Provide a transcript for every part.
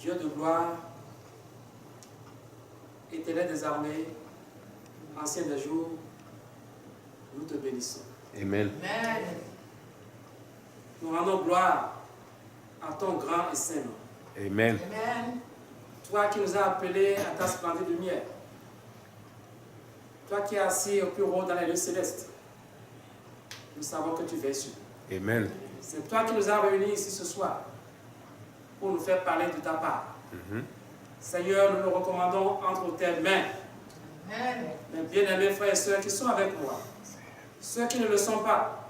Dieu de gloire, Éternel des armées, ancien des jours, nous te bénissons. Amen. Amen. Nous rendons gloire à ton grand et saint nom. Amen. Amen. Toi qui nous as appelés à ta splendide lumière. Toi qui es assis au plus haut dans les lieux célestes. Nous savons que tu veilles sur nous. Amen. C'est toi qui nous as réunis ici ce soir pour nous faire parler de ta part. Seigneur, nous nous recommandons entre tes mains. Amen. Mes bien-aimés frères et sœurs qui sont avec moi, ceux qui ne le sont pas,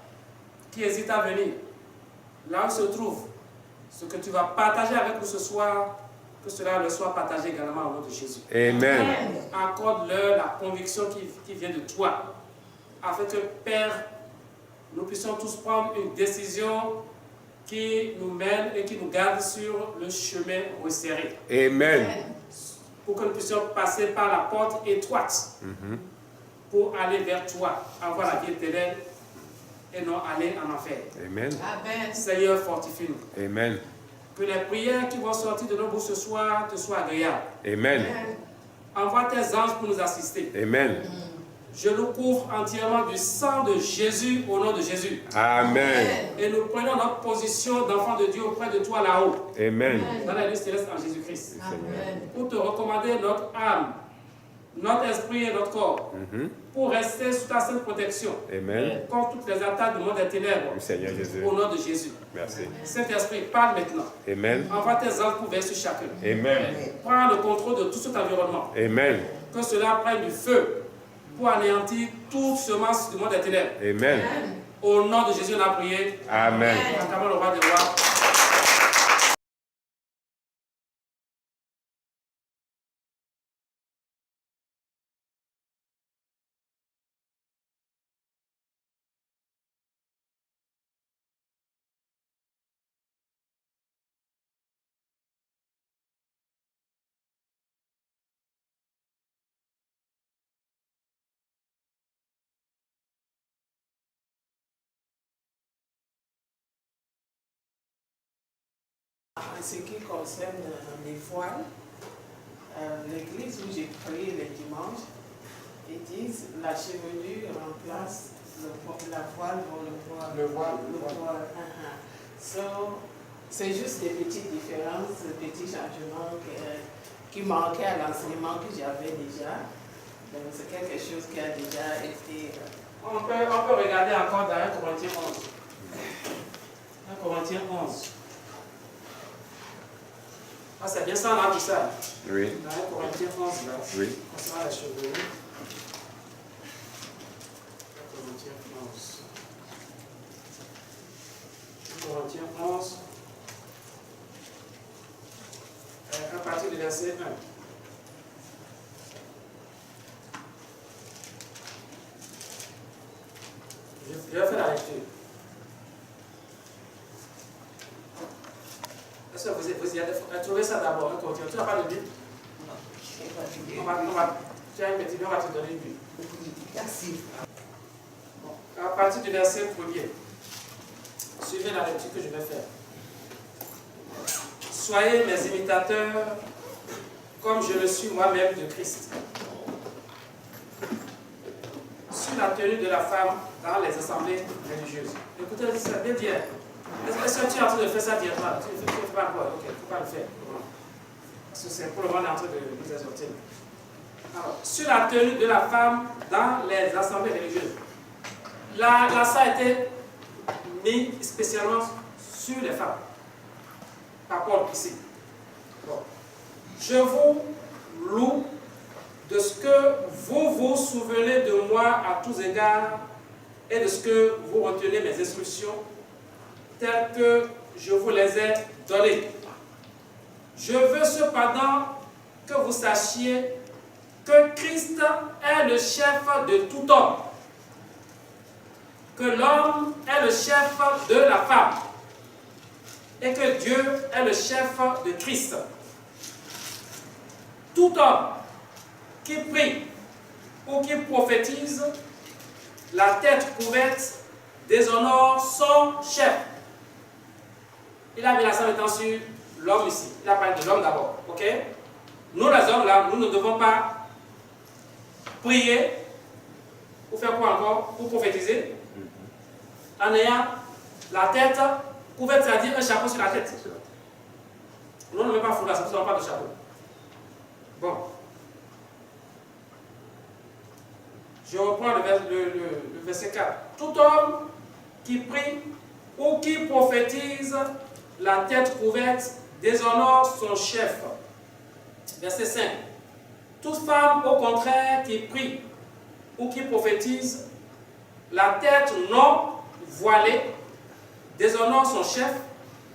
qui hésitent à venir, là où se trouve ce que tu vas partager avec nous ce soir, que cela leur soit partagé également au nom de Jésus. Amen. Accorde-leur la conviction qui vient de toi, afin que, Père, nous puissions tous prendre une décision qui nous mène et qui nous garde sur le chemin resserré. Amen. Pour que nous puissions passer par la porte étroite pour aller vers toi, avoir la vie éternelle et non aller en enfer. Amen. Amen. Seigneur, fortifie-nous. Amen. Que les prières qui vont sortir de nos bouches ce soir te soient agréables. Amen. Envoie tes anges pour nous assister. Amen. Je nous couvre entièrement du sang de Jésus au nom de Jésus. Amen. Et nous prenons notre position d'enfant de Dieu auprès de toi là-haut, Amen. dans la vie céleste en Jésus-Christ. Amen. Pour te recommander notre âme, notre esprit et notre corps, pour rester sous ta sainte protection, Amen. contre toutes les attaques du monde des ténèbres, Oui, Seigneur Jésus. au nom de Jésus. Merci. Saint-Esprit, parle maintenant. Amen. Envoie tes anges pour veiller sur chacun. Amen. Prends le contrôle de tout cet environnement. Amen. Que cela prenne du feu pour anéantir toute semence du monde des ténèbres. Amen. Au nom de Jésus, on a prié. Amen. Acclamons le roi des rois. En ce qui concerne les voiles, l'église où j'ai prié les dimanches, ils disent la chevelure remplace la voile pour le voile. So, c'est juste des petites différences, des petits changements qui manquaient à l'enseignement que j'avais déjà. Donc c'est quelque chose qui a déjà été... On peut regarder encore dans 1 Corinthiens 11. 1 Corinthiens 11. Ah, c'est bien ça, là, tout ça. Oui. Dans 1 Corinthiens 11, là. Oui. Concernant la chevelure. 1 Corinthiens 11. 1 Corinthiens 11. À partir du verset 1. Je vais faire la lecture. Est-ce que vous y avez trouvé ça d'abord? Tu n'as pas de Bible? Tu as une petite Bible, on va te donner une Bible. Merci. Bon, à partir du verset 1er, suivez la lecture que je vais faire. Soyez mes imitateurs comme je le suis moi-même de Christ. Sur la tenue de la femme dans les assemblées religieuses. Écoutez, c'est bien dire. Est-ce que tu es en train de faire ça directement? Tu ne fais pas encore. Ok, il ne faut pas le faire. Parce que c'est pour le moment en train de nous exhorter. Alors, sur la tenue de la femme dans les assemblées religieuses. Là, ça a été mis spécialement sur les femmes. Par Paul ici. Bon. Je vous loue de ce que vous vous souvenez de moi à tous égards et de ce que vous retenez mes instructions telles que je vous les ai données. Je veux cependant que vous sachiez que Christ est le chef de tout homme, que l'homme est le chef de la femme et que Dieu est le chef de Christ. Tout homme qui prie ou qui prophétise, la tête couverte déshonore son chef. Il a mis l'accent étant sur l'homme ici. Il a parlé de l'homme d'abord. Ok? Nous, les hommes, là, nous ne devons pas prier pour faire quoi encore? Pour prophétiser. En ayant la tête couverte, c'est-à-dire un chapeau sur la tête. Nous ne mettons pas foulard, c'est pour ça qu'on parle de chapeau. Bon. Je reprends le verset 4. Tout homme qui prie ou qui prophétise la tête couverte déshonore son chef. Verset 5. Toute femme, au contraire, qui prie ou qui prophétise la tête non voilée déshonore son chef.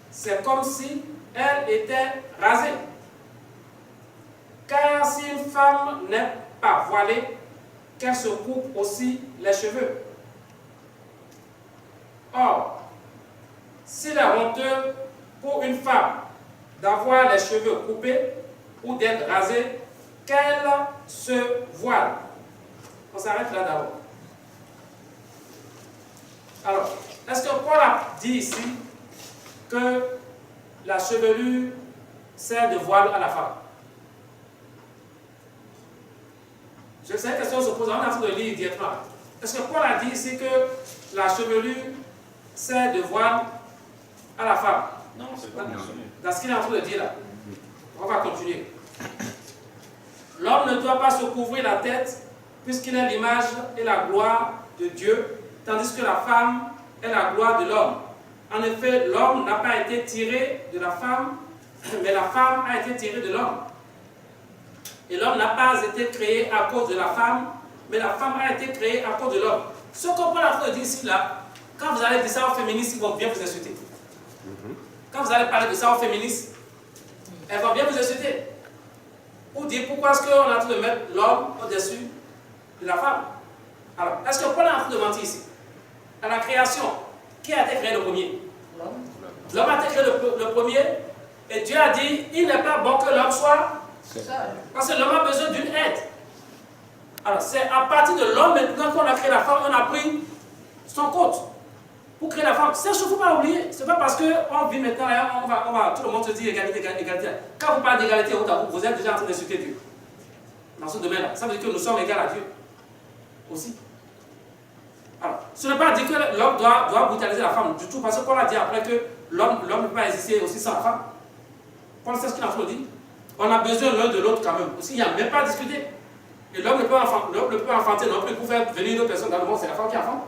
C'est comme si elle était rasée. Car si une femme n'est pas voilée, qu'elle se coupe aussi les cheveux. Or, s'il est honteux pour une femme d'avoir les cheveux coupés ou d'être rasée, qu'elle se voile. On s'arrête là d'abord. Alors, est-ce que Paul a dit ici que la chevelure sert de voile à la femme? Je sais que question se pose, on est en train de lire directement. Est-ce que Paul a dit ici que la chevelure sert de voile à la femme? Non, c'est pas mentionné. Dans ce qu'il est en train de dire là. On va continuer. L'homme ne doit pas se couvrir la tête puisqu'il est l'image et la gloire de Dieu, tandis que la femme est la gloire de l'homme. En effet, l'homme n'a pas été tiré de la femme, mais la femme a été tirée de l'homme. Et l'homme n'a pas été créé à cause de la femme, mais la femme a été créée à cause de l'homme. Ce qu'on peut la dire ici, là, quand vous allez dire ça aux féministes, ils vont bien vous insulter. Quand vous allez parler de ça aux féministes, elles vont bien vous insulter. Ou dire pourquoi est-ce qu'on est en train de mettre l'homme au-dessus de la femme. Alors, est-ce que Paul est en train de mentir ici? À la création, qui a été créé le premier? L'homme a été créé le premier, et Dieu a dit, il n'est pas bon que l'homme soit seul. Parce que l'homme a besoin d'une aide. Alors, c'est à partir de l'homme maintenant qu'on a créé la femme, on a pris son compte pour créer la femme. C'est ce qu'il ne faut pas oublier. Ce n'est pas parce qu'on vit maintenant, tout le monde se dit égalité, égalité. Quand vous parlez d'égalité, vous êtes déjà en train d'insulter Dieu. Dans ce domaine-là. Ça veut dire que nous sommes égaux à Dieu. Aussi. Alors, ce n'est pas dire que l'homme doit brutaliser la femme du tout, parce que Paul a dit après que l'homme ne peut pas exister aussi sans la femme. Paul sait ce qu'il a en dit. On a besoin l'un de l'autre quand même. Aussi, il n'y a même pas à discuter. Et l'homme ne peut enfanter non plus pour faire venir une autre personne dans le monde, c'est la femme qui enfante.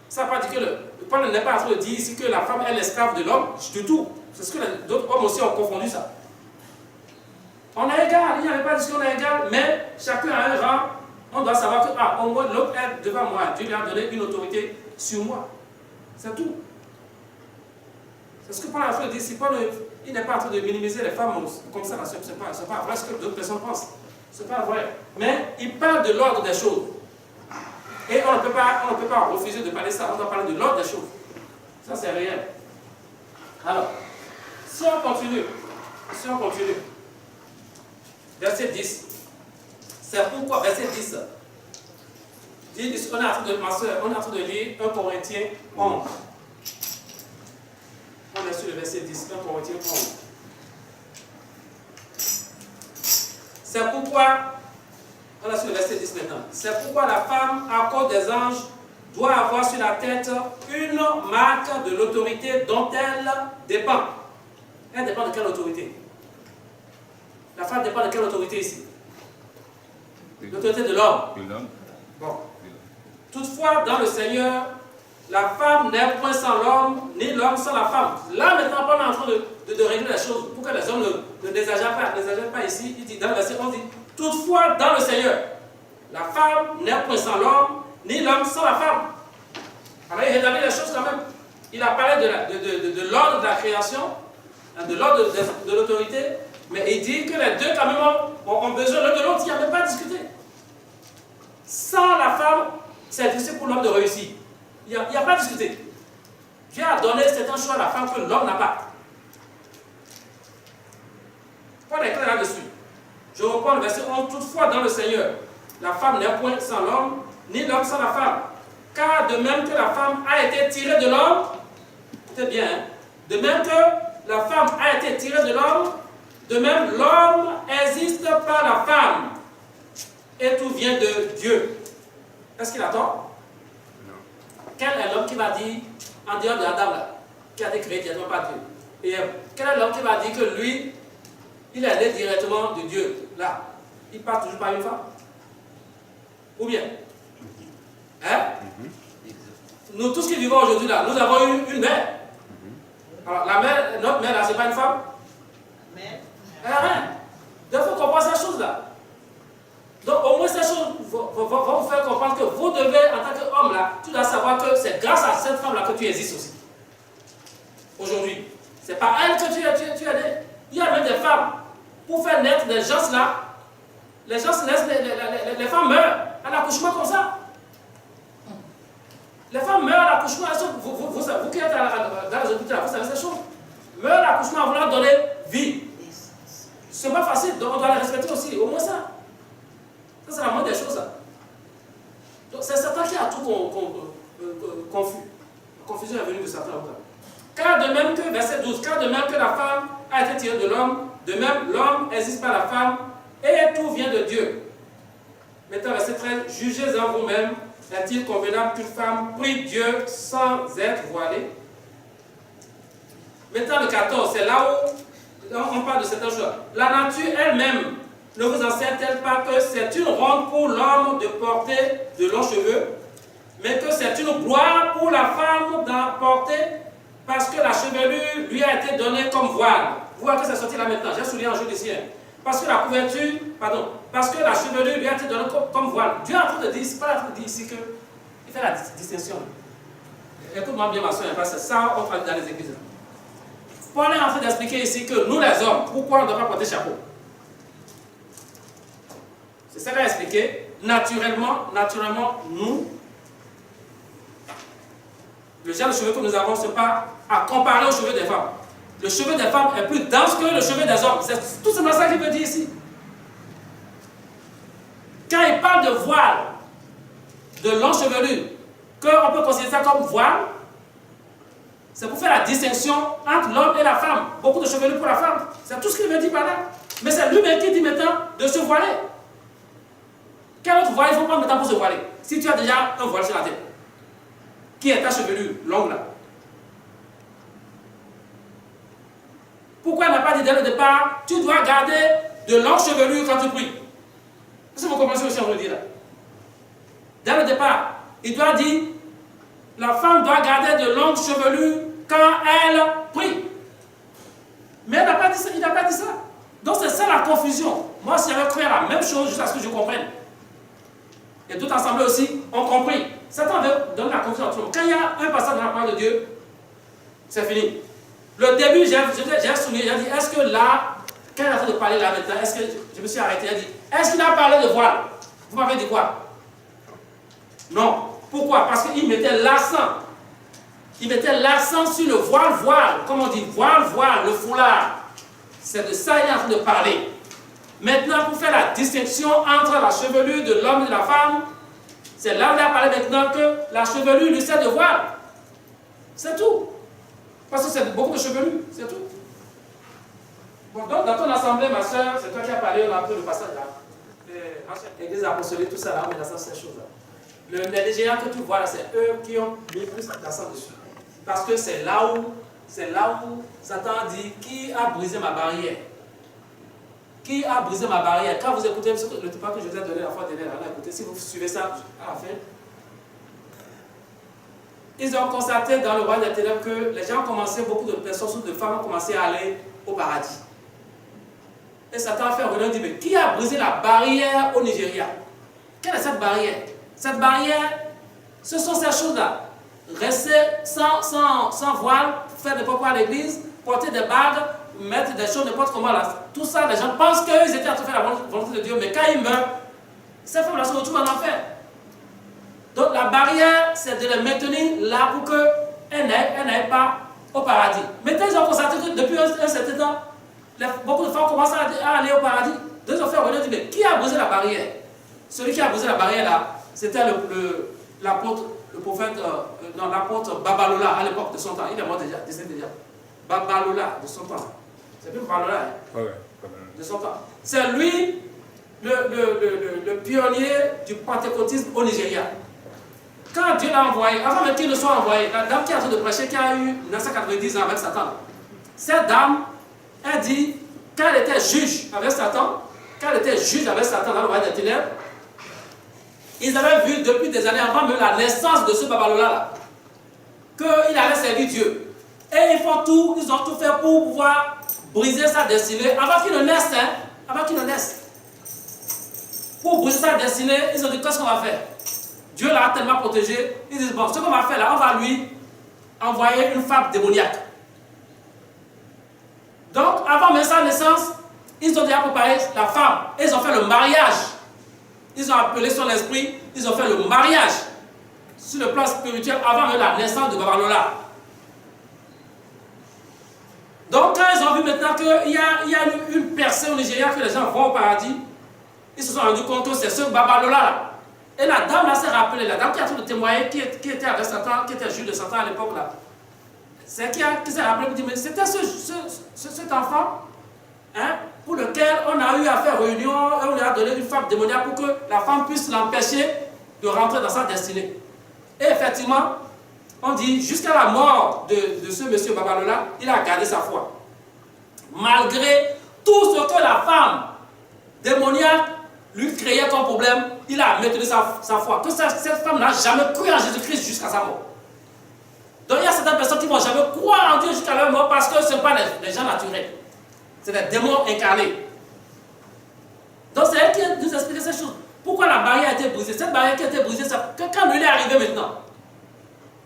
Ça ne veut pas dire que Paul n'est pas en train de dire ici que la femme est l'esclave de l'homme, du tout. C'est ce que d'autres hommes aussi ont confondu ça. On est égal, il n'y avait pas de discussion, on est égal, mais chacun a un rang. On doit savoir que, au moins, l'autre est devant moi. Dieu lui a donné une autorité sur moi. C'est tout. C'est ce que Paul a fait dire ici. Paul, il n'est pas en train de minimiser les femmes comme ça. Ce n'est pas vrai ce que d'autres personnes pensent. Ce n'est pas vrai. Mais il parle de l'ordre des choses. Et on ne peut pas refuser de parler ça. On doit parler de l'ordre des choses. Ça, c'est réel. Alors, si on continue. Verset 10. C'est pourquoi, verset 10. On est en train de lire 1 Corinthiens 11. On est sur le verset 10, 1 Corinthiens 11. C'est pourquoi, on est sur le verset 10 maintenant. C'est pourquoi la femme, à cause des anges, doit avoir sur la tête une marque de l'autorité dont elle dépend. Elle dépend de quelle autorité? La femme dépend de quelle autorité ici? L'autorité de l'homme. Bon. Toutefois, dans le Seigneur, la femme n'est point sans l'homme, ni l'homme sans la femme. Là, maintenant, on est en train de régler les choses pour que les hommes ne désagèrent pas ici. Il dit dans le verset 11, dit, toutefois, dans le Seigneur, la femme n'est point sans l'homme, ni l'homme sans la femme. Alors, il rétablit les choses quand même. Il a parlé de l'ordre de la création, de l'ordre de l'autorité, mais il dit que les deux, quand même, ont besoin l'un de l'autre. Il n'y a même pas à discuter. Sans la femme, c'est difficile pour l'homme de réussir. Il n'y a pas à discuter. Dieu a donné certains choix à la femme que l'homme n'a pas. Paul est clair là-dessus. Je reprends le verset 11. Toutefois, dans le Seigneur, la femme n'est point sans l'homme, ni l'homme sans la femme. Car de même que la femme a été tirée de l'homme, écoutez bien, hein, de même que la femme a été tirée de l'homme, de même l'homme existe par la femme. Et tout vient de Dieu. Est-ce qu'il attend? Non. Quel est l'homme qui va dire, en dehors de Adam là, qui a été créé directement par Dieu? Et quel est l'homme qui va dire que lui, il est né directement de Dieu? Là, il part toujours par une femme? Ou bien? Hein? Nous tous qui vivons aujourd'hui là, nous avons eu une mère. Alors la mère, notre mère là, c'est pas une femme? Mère. Elle a rien. Donc il faut comprendre ces choses là. Donc au moins ces choses vont vous faire comprendre que vous devez, en tant qu'homme là, tu dois savoir que c'est grâce à cette femme là que tu existes aussi. Aujourd'hui. C'est par elle que tu es né. Il y a même des femmes, pour faire naître des gens là, les gens se laissent, les femmes meurent à l'accouchement comme ça. Les femmes meurent à l'accouchement. Vous qui êtes dans les hôpitaux, vous savez ces choses. Meurent à l'accouchement en voulant donner vie. C'est pas facile, donc on doit les respecter aussi, au moins ça. Ça, c'est la moindre des choses. Ça. Donc c'est Satan qui a tout confus. La confusion est venue de Satan. Car de même que, verset 12, car de même que la femme a été tirée de l'homme, de même l'homme existe par la femme, et tout vient de Dieu. Maintenant, verset 13, jugez-en vous-même. Est-il convenable qu'une femme prie Dieu sans être voilée? Maintenant, le 14, c'est là où on parle de cette chose. La nature elle-même ne vous enseigne-t-elle pas que c'est une honte pour l'homme de porter de longs cheveux, mais que c'est une gloire pour la femme d'en porter parce que la chevelure lui a été donnée comme voile? Vous voyez que c'est sorti là maintenant, j'ai souligné un jour d'ici. Parce que la couverture, parce que la chevelure lui a été donnée comme voile. Dieu est en train de dire, c'est pas en train de dire ici qu'il fait la distinction. Écoute-moi bien ma soeur, parce que ça, on parle dans les églises. Paul est en train d'expliquer ici que nous les hommes, pourquoi on ne doit pas porter chapeau? C'est ça qu'il a expliqué. Naturellement, nous, le genre de cheveux que nous avons, ce n'est pas à comparer aux cheveux des femmes. Le cheveu des femmes est plus dense que le cheveu des hommes. C'est tout simplement ça qu'il veut dire ici. Quand il parle de voile, de longue chevelure, qu'on peut considérer ça comme voile, c'est pour faire la distinction entre l'homme et la femme. Beaucoup de chevelure pour la femme. C'est tout ce qu'il veut dire par là. Mais c'est lui-même qui dit maintenant de se voiler. Quel autre voile il faut prendre maintenant pour se voiler? Si tu as déjà un voile sur la tête, qui est ta chevelure longue là? Pourquoi il n'a pas dit dès le départ, tu dois garder de longues chevelures quand tu pries? Est-ce que vous comprenez ce que je veux dire là? Dès le départ, il doit dire, la femme doit garder de longues chevelures quand elle prie. Mais il n'a pas dit ça, il n'a pas dit ça. Donc c'est ça la confusion. Moi, si j'avais cru à la même chose jusqu'à ce que je comprenne. Et d'autres assemblées aussi ont compris. Satan veut donner la confusion entre nous. Quand il y a un passage dans la parole de Dieu, c'est fini. Le début, j'ai souligné, j'ai dit, est-ce que là, quand il a fait de parler là maintenant, est-ce que je me suis arrêté, j'ai dit, est-ce qu'il a parlé de voile? Vous m'avez dit quoi? Non. Pourquoi? Parce qu'il mettait l'accent. Il mettait l'accent sur le voile, comme on dit, voile, le foulard. C'est de ça qu'il est en train de parler. Maintenant, pour faire la distinction entre la chevelure de l'homme et de la femme, c'est là où il a parlé maintenant que la chevelure lui sert de voile. C'est tout. Parce que c'est beaucoup de chevelure, c'est tout. Bon, donc dans ton assemblée, ma soeur, c'est toi qui as parlé, on a un peu le passage là. L'église apostolique, tout ça là, on met l'accent sur ces choses-là. Les géants que tu vois là, c'est eux qui ont mis plus d'accent dessus. Parce que c'est là où Satan dit, qui a brisé ma barrière? Qui a brisé ma barrière? Quand vous écoutez le repas que je vous ai donné la fois dernière, écoutez, si vous suivez ça à la fin, ils ont constaté dans le royaume des ténèbres que les gens commençaient, beaucoup de personnes, surtout de femmes, ont commencé à aller au paradis. Et Satan a fait un dit, mais qui a brisé la barrière au Nigeria? Quelle est cette barrière? Cette barrière, ce sont ces choses-là. Rester sans voile, faire n'importe quoi à l'église, porter des bagues, mettre des choses n'importe comment là. Tout ça, les gens pensent qu'ils étaient en train de faire la volonté de Dieu, mais quand ils meurent, ces femmes-là se retrouvent en enfer. Donc la barrière, c'est de les maintenir là pour qu'elles n'aillent pas au paradis. Maintenant, ils ont constaté que depuis un certain temps, beaucoup de femmes commencent à aller au paradis. Donc ils ont fait revenir, mais qui a brisé la barrière? Celui qui a brisé la barrière là, c'était l'apôtre Babalola à l'époque de son temps. Il est mort déjà, décédé déjà. Babalola de son temps. C'est plus Babalola, hein? Ouais, De son temps. C'est lui le pionnier du pentecôtisme au Nigeria. Quand Dieu l'a envoyé, avant même qu'il ne soit envoyé, la dame qui a en train de prêcher, qui a eu 990 ans avec Satan, cette dame, elle dit, quand elle était juge avec Satan, dans le royaume des ténèbres, ils avaient vu depuis des années avant même la naissance de ce Babalola-là, qu'il allait servir Dieu. Et ils ont tout fait pour pouvoir briser sa destinée avant qu'il ne naisse, hein, avant qu'il ne naisse. Pour briser sa destinée, ils ont dit, qu'est-ce qu'on va faire? Dieu l'a tellement protégé, ils disent, bon, ce qu'on va faire là, on va lui envoyer une femme démoniaque. Donc, avant même sa naissance, ils ont déjà préparé la femme, et ils ont fait le mariage. Ils ont appelé son esprit, ils ont fait le mariage sur le plan spirituel avant même la naissance de Babalola. Donc, quand ils ont vu maintenant qu'il y a une personne au Nigeria, que les gens vont au paradis, ils se sont rendus compte que c'est ce Babalola-là. Et la dame là s'est rappelée, la dame qui a tout de témoigner, qui était avec Satan, qui était juge de Satan à l'époque là. C'est qui s'est rappelé pour dire, mais c'était cet enfant, hein, pour lequel on a eu à faire réunion, et on lui a donné une femme démoniaque pour que la femme puisse l'empêcher de rentrer dans sa destinée. Et effectivement, on dit, jusqu'à la mort de ce monsieur Babalola, il a gardé sa foi. Malgré tout ce que la femme démoniaque lui créait comme problème, il a maintenu sa foi. Que cette femme n'a jamais cru en Jésus-Christ jusqu'à sa mort. Donc il y a certaines personnes qui ne vont jamais croire en Dieu jusqu'à leur mort parce que ce ne sont pas des gens naturels. C'est des démons incarnés. Donc c'est elle qui nous explique ces choses. Pourquoi la barrière a été brisée? Cette barrière qui a été brisée, c'est que quand lui est arrivé maintenant,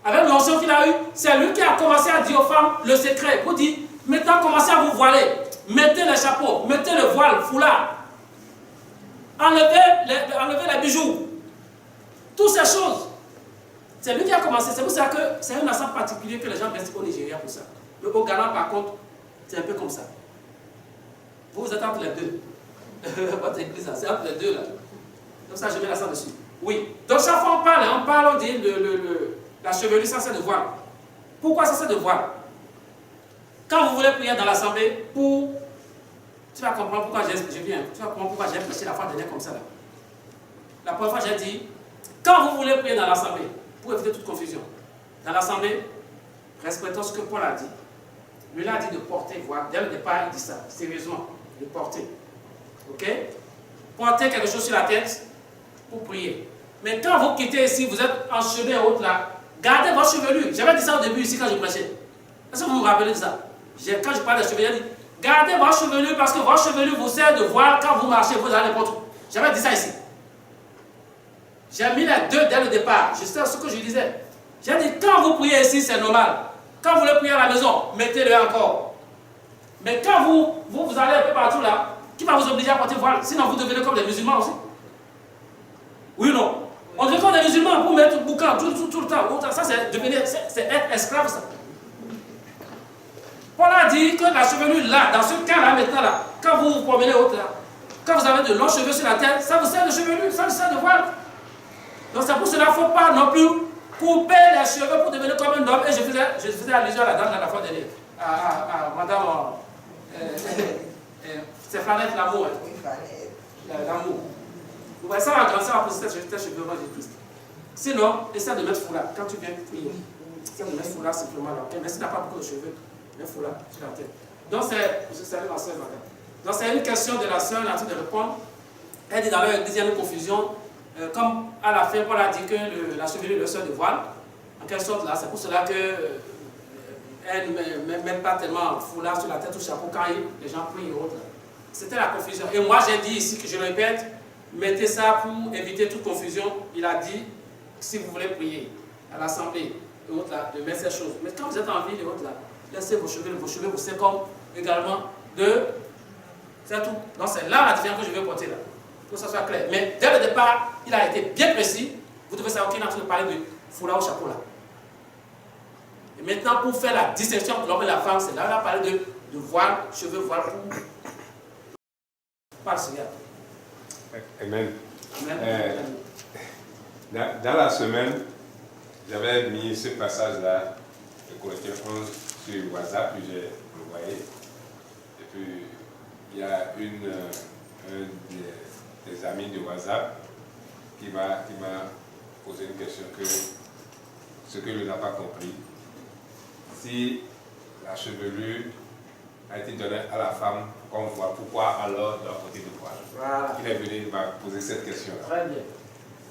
avec l'onction qu'il a eu, c'est lui qui a commencé à dire aux femmes le secret. Pour dire, maintenant commencez à vous voiler. Mettez les chapeaux, mettez le voile, foulard. Enlevez les bijoux. Toutes ces choses. C'est lui qui a commencé. C'est pour ça que c'est un accent particulier que les gens restent au Nigeria pour ça. Mais au Ghana, par contre, c'est un peu comme ça. Vous êtes entre les deux. Votre église, c'est entre les deux là. Donc ça, je mets l'accent dessus. Oui. Donc chaque fois on parle, on dit la chevelure, ça c'est de voile. Pourquoi ça c'est de voile? Quand vous voulez prier dans l'assemblée, tu vas comprendre pourquoi tu vas comprendre pourquoi j'ai prêché la fois dernière comme ça là. La première fois j'ai dit, quand vous voulez prier dans l'assemblée, pour éviter toute confusion, dans l'assemblée, respectons ce que Paul a dit. Lui il a dit de porter voile. Dès le départ, il dit ça, sérieusement, de porter. Ok? Portez quelque chose sur la tête pour prier. Mais quand vous quittez ici, vous êtes en chemin haute là, gardez votre chevelure. J'avais dit ça au début ici quand je prêchais. Est-ce que vous vous rappelez de ça? Quand je parlais de chevelure, j'ai dit, gardez votre chevelure parce que votre chevelure vous sert de voile quand vous marchez, vous allez n'importe où. J'avais dit ça ici. J'ai mis les deux dès le départ. Je sais ce que je disais. J'ai dit, quand vous priez ici, c'est normal. Quand vous voulez prier à la maison, mettez-le encore. Mais quand vous allez un peu partout là, qui va vous obliger à porter voile? Sinon vous devenez comme des musulmans aussi. Oui ou non? On devient comme des musulmans pour mettre le boucan tout le temps. Ça c'est être esclave ça. Paul a dit que la chevelure là, dans ce cas-là maintenant là, quand vous vous promenez autre là, quand vous avez de longs cheveux sur la tête, ça vous sert de chevelure, ça vous sert de voile. Donc c'est pour cela qu'il ne faut pas non plus couper les cheveux pour devenir comme un homme. Et je faisais allusion à la dame de la fois dernière, à madame, c'est Fanette l'amour. Oui, Fanette. L'amour. Vous voyez ça va grandir, ça va poser tes cheveux, moi j'ai tout. Sinon, essaie de mettre foulard quand tu viens prier. Essaie de mettre foulard simplement là. Okay? Mais si tu n'as pas beaucoup de cheveux, mets foulard sur la tête. Donc je salue ma soeur madame. Donc c'est une question de la soeur, elle a tout de répondre. Elle dit dans leur deuxième confusion, comme à la fin, Paul a dit que la chevelure est le seul de voile. En quelque sorte là, c'est pour cela que elle ne met pas tellement foulard sur la tête ou chapeau quand les gens prient et autres. C'était la confusion. Et moi j'ai dit ici que je le répète, mettez ça pour éviter toute confusion. Il a dit, si vous voulez prier à l'assemblée et autres là, de mettre ces choses. Mais quand vous êtes en ville et autres là, laissez vos cheveux vous servent comme également de... C'est tout. Donc c'est là la différence que je veux porter là. Pour que ça soit clair. Mais dès le départ, il a été bien précis. Vous devez savoir qu'il est en train de parler de foulard au chapeau là. Et maintenant, pour faire la distinction entre l'homme et la femme, c'est là où il a parlé de voile, cheveux, voile pour... Par le Seigneur. Amen. Amen. Dans la semaine, j'avais mis ce passage-là, de Corinthiens 11, sur WhatsApp que j'ai envoyé. Et puis, il y a un des amis de WhatsApp qui m'a posé une question ce que je n'ai pas compris. Si la chevelure a été donnée à la femme qu'on voit, pourquoi alors doit porter de voile? Voilà. Il est venu, il m'a posé cette question-là. Très bien.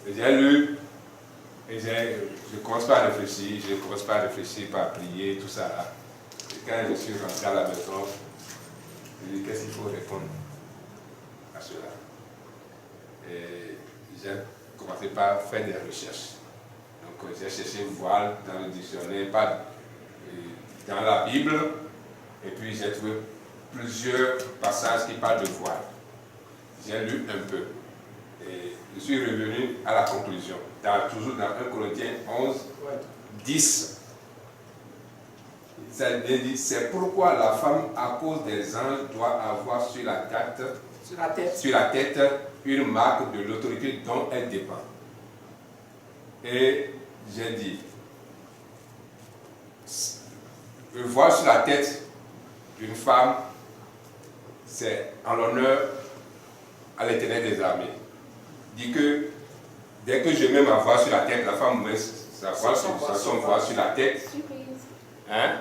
J'ai lu, et je ne commence pas à réfléchir, pas à prier, tout ça là. Et quand je suis rentré à la maison, je me dis qu'est-ce qu'il faut répondre à cela. Et j'ai commencé par faire des recherches. Donc j'ai cherché voile dans le dictionnaire, pas dans la Bible, et puis j'ai trouvé plusieurs passages qui parlent de voile. J'ai lu un peu. Et je suis revenu à la conclusion, toujours dans 1 Corinthiens 11, 10. Ça dit, c'est pourquoi la femme, à cause des anges, doit avoir sur la tête une marque de l'autorité dont elle dépend. Et j'ai dit, le voile sur la tête d'une femme, c'est en l'honneur à l'Éternel des armées. Dit que dès que je mets ma voix sur la tête, la femme met son voix sur la tête. Hein?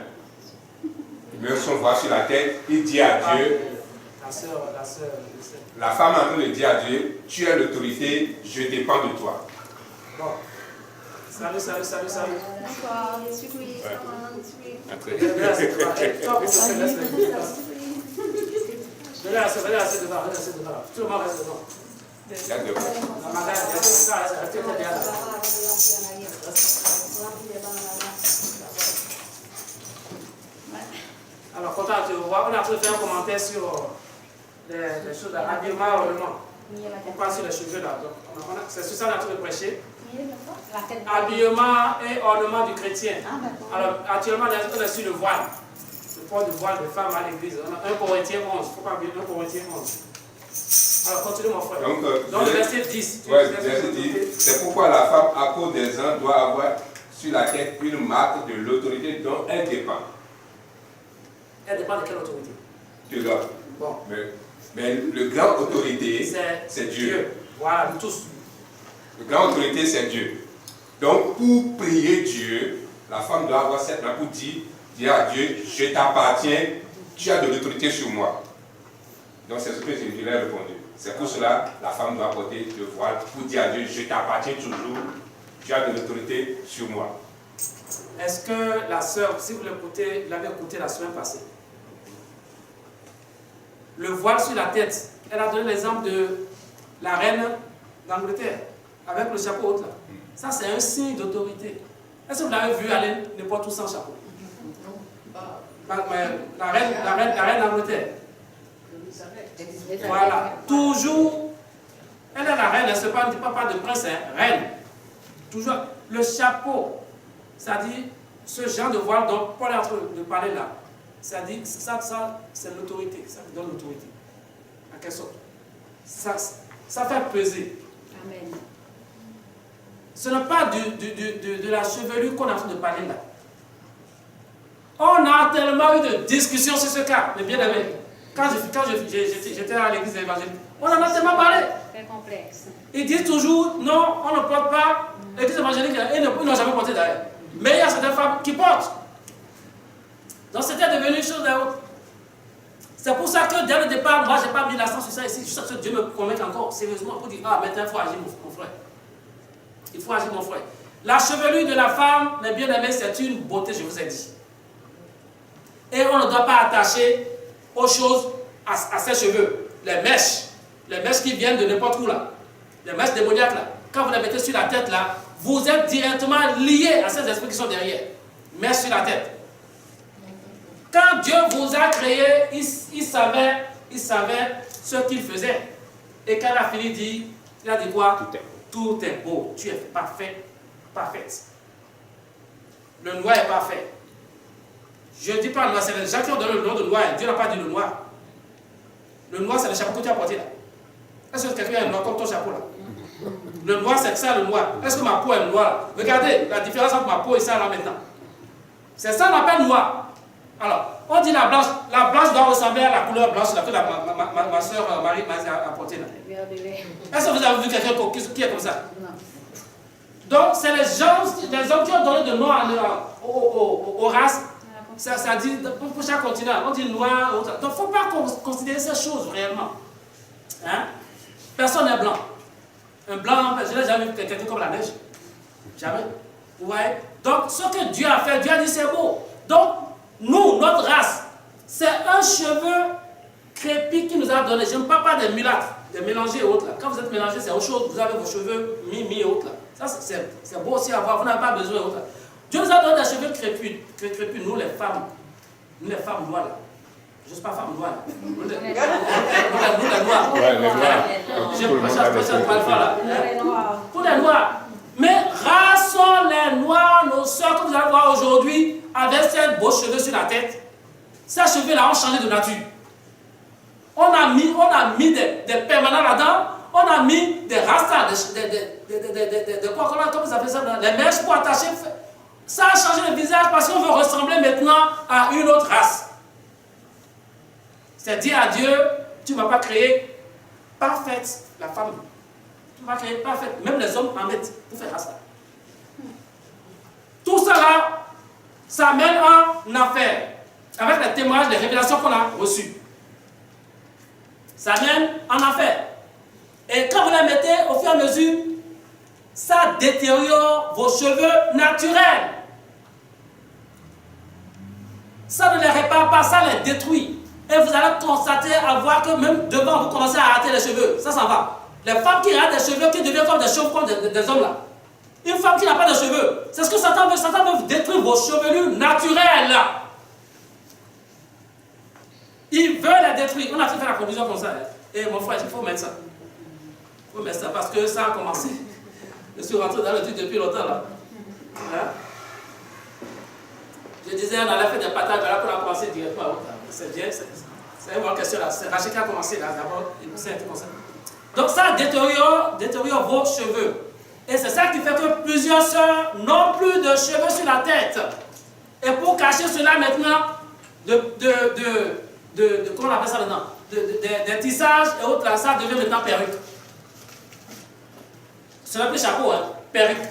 Il met son voix sur la tête, il dit à Dieu. La femme est en train de dire à Dieu, tu as l'autorité, je dépends de toi. Bon. Salut. Bonsoir, surprise. Venez assez devant. Tout le monde reste devant. Alors, content de te voir. On a fait un commentaire sur les choses d'habillement, ornement. On passe sur les cheveux là. C'est sur ça qu'on a tout prêché. Habillement et ornement du chrétien. Alors, actuellement, on est sur le voile. Le port du voile des femmes à l'église. On a 1 Corinthiens 11. Il ne faut pas oublier 1 Corinthiens 11. Alors, continue mon frère. Donc le verset 10. Oui, verset 10. C'est pourquoi la femme, à cause des ans, doit avoir sur la tête une marque de l'autorité dont elle dépend. Elle dépend de quelle autorité? De l'homme. Bon. Mais le grand autorité, c'est Dieu. Voilà, nous tous. Le grand autorité, c'est Dieu. Donc, pour prier Dieu, la femme doit avoir cette main pour dire à Dieu, je t'appartiens, tu as de l'autorité sur moi. Donc, c'est ce que je lui ai répondu. C'est pour cela la femme doit porter le voile pour dire à Dieu, je t'appartiens toujours, tu as de l'autorité sur moi. Est-ce que la sœur, si vous l'avez écouté la semaine passée, le voile sur la tête, elle a donné l'exemple de la reine d'Angleterre, avec le chapeau haut là. Ça, c'est un signe d'autorité. Est-ce que vous l'avez vu aller n'importe où sans chapeau? La reine d'Angleterre. Voilà. Toujours, elle est la reine, elle ne parle pas de prince, hein, reine. Toujours, le chapeau, c'est-à-dire ce genre de voile dont Paul est en train de parler là. C'est-à-dire, ça c'est l'autorité, ça donne l'autorité. En quelque sorte. Ça fait peser. Amen. Ce n'est pas de la chevelure qu'on est en train de parler là. On a tellement eu de discussions sur ce cas, mais bien aimé. Quand j'étais à l'église évangélique, on en a tellement parlé. Très complexe. Ils disent toujours, non, on ne porte pas. L'église évangélique, ils n'ont jamais porté d'ailleurs. Mais il y a certaines femmes qui portent. Donc c'était devenu une chose d'autre. C'est pour ça que dès le départ, moi, je n'ai pas mis l'accent sur ça ici. Juste que Dieu me convainc encore sérieusement pour dire, ah, maintenant, il faut agir, mon frère. Il faut agir, mon frère. La chevelure de la femme, mes bien-aimés, c'est une beauté, je vous ai dit. Et on ne doit pas attacher aux choses à ses cheveux. Les mèches qui viennent de n'importe où là, les mèches démoniaques là, quand vous les mettez sur la tête là, vous êtes directement liés à ces esprits qui sont derrière. Mèches sur la tête. Quand Dieu vous a créé, il savait ce qu'il faisait. Et quand il a fini, il a dit quoi? Tout est beau. Tu es parfait, parfaite. Le noir est parfait. Je ne dis pas noir, c'est les gens qui ont donné le nom de noir. Dieu n'a pas dit le noir. Le noir, c'est le chapeau que tu as porté là. Est-ce que quelqu'un a un noir comme ton chapeau là? Le noir, c'est ça le noir. Est-ce que ma peau est noire? Regardez la différence entre ma peau et ça là maintenant. C'est ça qu'on appelle noir. Alors, on dit la blanche doit ressembler à la couleur blanche que ma soeur Marie m'a apportée là. Est-ce que vous avez vu quelqu'un qui est comme ça? Non. Donc, c'est les hommes qui ont donné de nom aux races. Ça dit, pour chaque continent, on dit noir. Donc, il ne faut pas considérer ces choses réellement. Hein? Personne n'est blanc. Un blanc, je n'ai jamais vu quelqu'un comme la neige. Jamais. Vous voyez? Donc, ce que Dieu a fait, Dieu a dit c'est beau. Donc, nous, notre race, c'est un cheveu crépi qui nous a donné. Je ne parle pas des mulâtres, des mélangés et autres. Là. Quand vous êtes mélangés, c'est autre chose. Vous avez vos cheveux mi et autres. Là. Ça, c'est beau aussi à voir. Vous n'avez pas besoin et autres. Là. Dieu nous a donné des cheveux crépus. Nous, les femmes. Nous, les femmes noires. Là. Je ne suis pas femme noire. Nous, les noirs. Ouais, les noirs. Je ne parle pas là. Pour les noirs. Mais rares sont les noirs, nos soeurs que vous allez voir aujourd'hui, avec ces beaux cheveux sur la tête. Ces cheveux-là ont changé de nature. On a mis des permanents là-dedans, on a mis des rastas, comment ça fait ça, des mèches pour attacher. Ça a changé le visage parce qu'on veut ressembler maintenant à une autre race. C'est dire à Dieu, tu ne m'as pas créé parfaite, la femme. Tu vas créer parfaite. Même les hommes en mettent pour faire ça. Tout ça là, ça mène en affaire. Avec les témoignages, les révélations qu'on a reçues. Ça mène en affaire. Et quand vous les mettez au fur et à mesure, ça détériore vos cheveux naturels. Ça ne les répare pas, ça les détruit. Et vous allez constater, à voir que même devant, vous commencez à rater les cheveux. Ça s'en va. Les femmes qui ratent des cheveux, qui deviennent comme des cheveux, comme des hommes là. Une femme qui n'a pas de cheveux, c'est ce que Satan veut. Satan veut détruire vos chevelures naturelles là. Il veut les détruire. On a fait la conclusion comme ça. Hein. Et mon frère, il faut mettre ça. Il faut mettre ça parce que ça a commencé. Je suis rentré dans le truc depuis longtemps là. Hein? Je disais, on allait faire des patates, là pour a commencé directement. C'est bien, c'est une bonne question là. C'est Rachel qui a commencé là d'abord. C'est un truc comme ça. Donc ça détériore vos cheveux. Et c'est ça qui fait que plusieurs sœurs n'ont plus de cheveux sur la tête. Et pour cacher cela maintenant, comment on appelle ça maintenant? Des tissages et autres là, ça devient maintenant perruque. Ce n'est plus chapeau, hein? Perruque.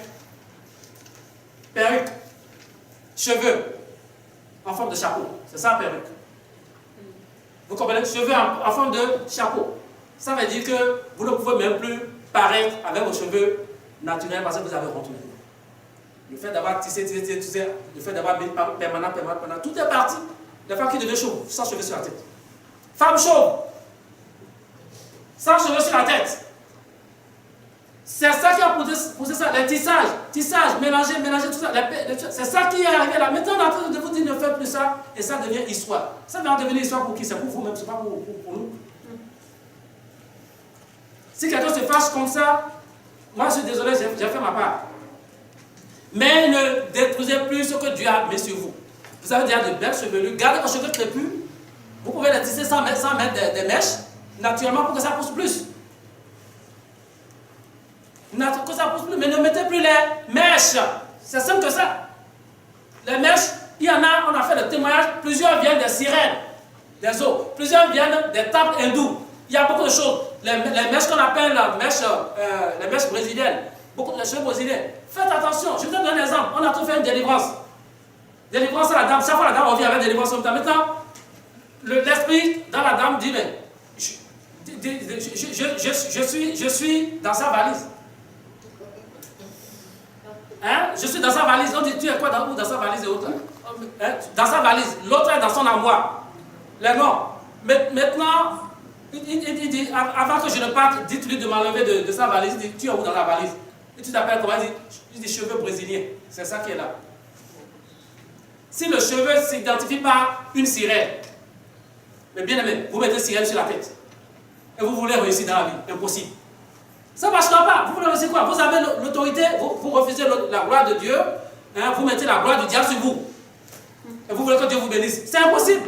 Perruque. Cheveux. En forme de chapeau. C'est ça, perruque. Vous comprenez? Cheveux en forme de chapeau. Ça veut dire que vous ne pouvez même plus paraître avec vos cheveux naturels parce que vous avez retourné. Le fait d'avoir tissé, le fait d'avoir mis permanent, tout est parti. Les femmes qui deviennent chauves, sans cheveux sur la tête. Femmes chauves, sans cheveux sur la tête. C'est ça qui a poussé ça, les tissages, mélanger, tout ça. C'est ça qui est arrivé là. Maintenant, on est en train de vous dire ne faites plus ça et ça devient histoire. Ça va devenir histoire pour qui? C'est pour vous-même, c'est pas pour nous. Si quelqu'un se fâche comme ça, moi je suis désolé, j'ai fait ma part. Mais ne détruisez plus ce que Dieu a mis sur vous. Vous avez déjà de belles chevelures, gardez vos cheveux crépus. Vous pouvez les tisser sans mettre des mèches, naturellement pour que ça pousse plus. Que ça pousse plus, mais ne mettez plus les mèches. C'est simple que ça. Les mèches, il y en a, on a fait le témoignage, plusieurs viennent des sirènes, des eaux, plusieurs viennent des tables hindoues. Il y a beaucoup de choses. Les mèches qu'on appelle les mèches brésiliennes, beaucoup de cheveux brésiliens. Faites attention, je vous donne un exemple. On a tout fait une délivrance. Délivrance à la dame. Chaque fois la dame revient avec délivrance comme ça. Maintenant, l'esprit dans la dame dit, mais je suis dans sa valise. Hein? Je suis dans sa valise. On dit, tu es quoi dans sa valise et autres? Hein? Dans sa valise. L'autre est dans son armoire. Les noms. Maintenant, il dit, avant que je ne parte, dites-lui de m'enlever de sa valise. Il dit, tu es où dans la valise? Et tu t'appelles comment? Il dit, cheveux brésiliens. C'est ça qui est là. Si le cheveu ne s'identifie pas à une sirène, mais bien aimé, vous mettez sirène sur la tête. Et vous voulez réussir dans la vie. Impossible. Ça ne marchera pas. Vous voulez réussir quoi? Vous avez l'autorité, vous refusez la gloire de Dieu, hein, vous mettez la gloire du diable sur vous. Et vous voulez que Dieu vous bénisse. C'est impossible.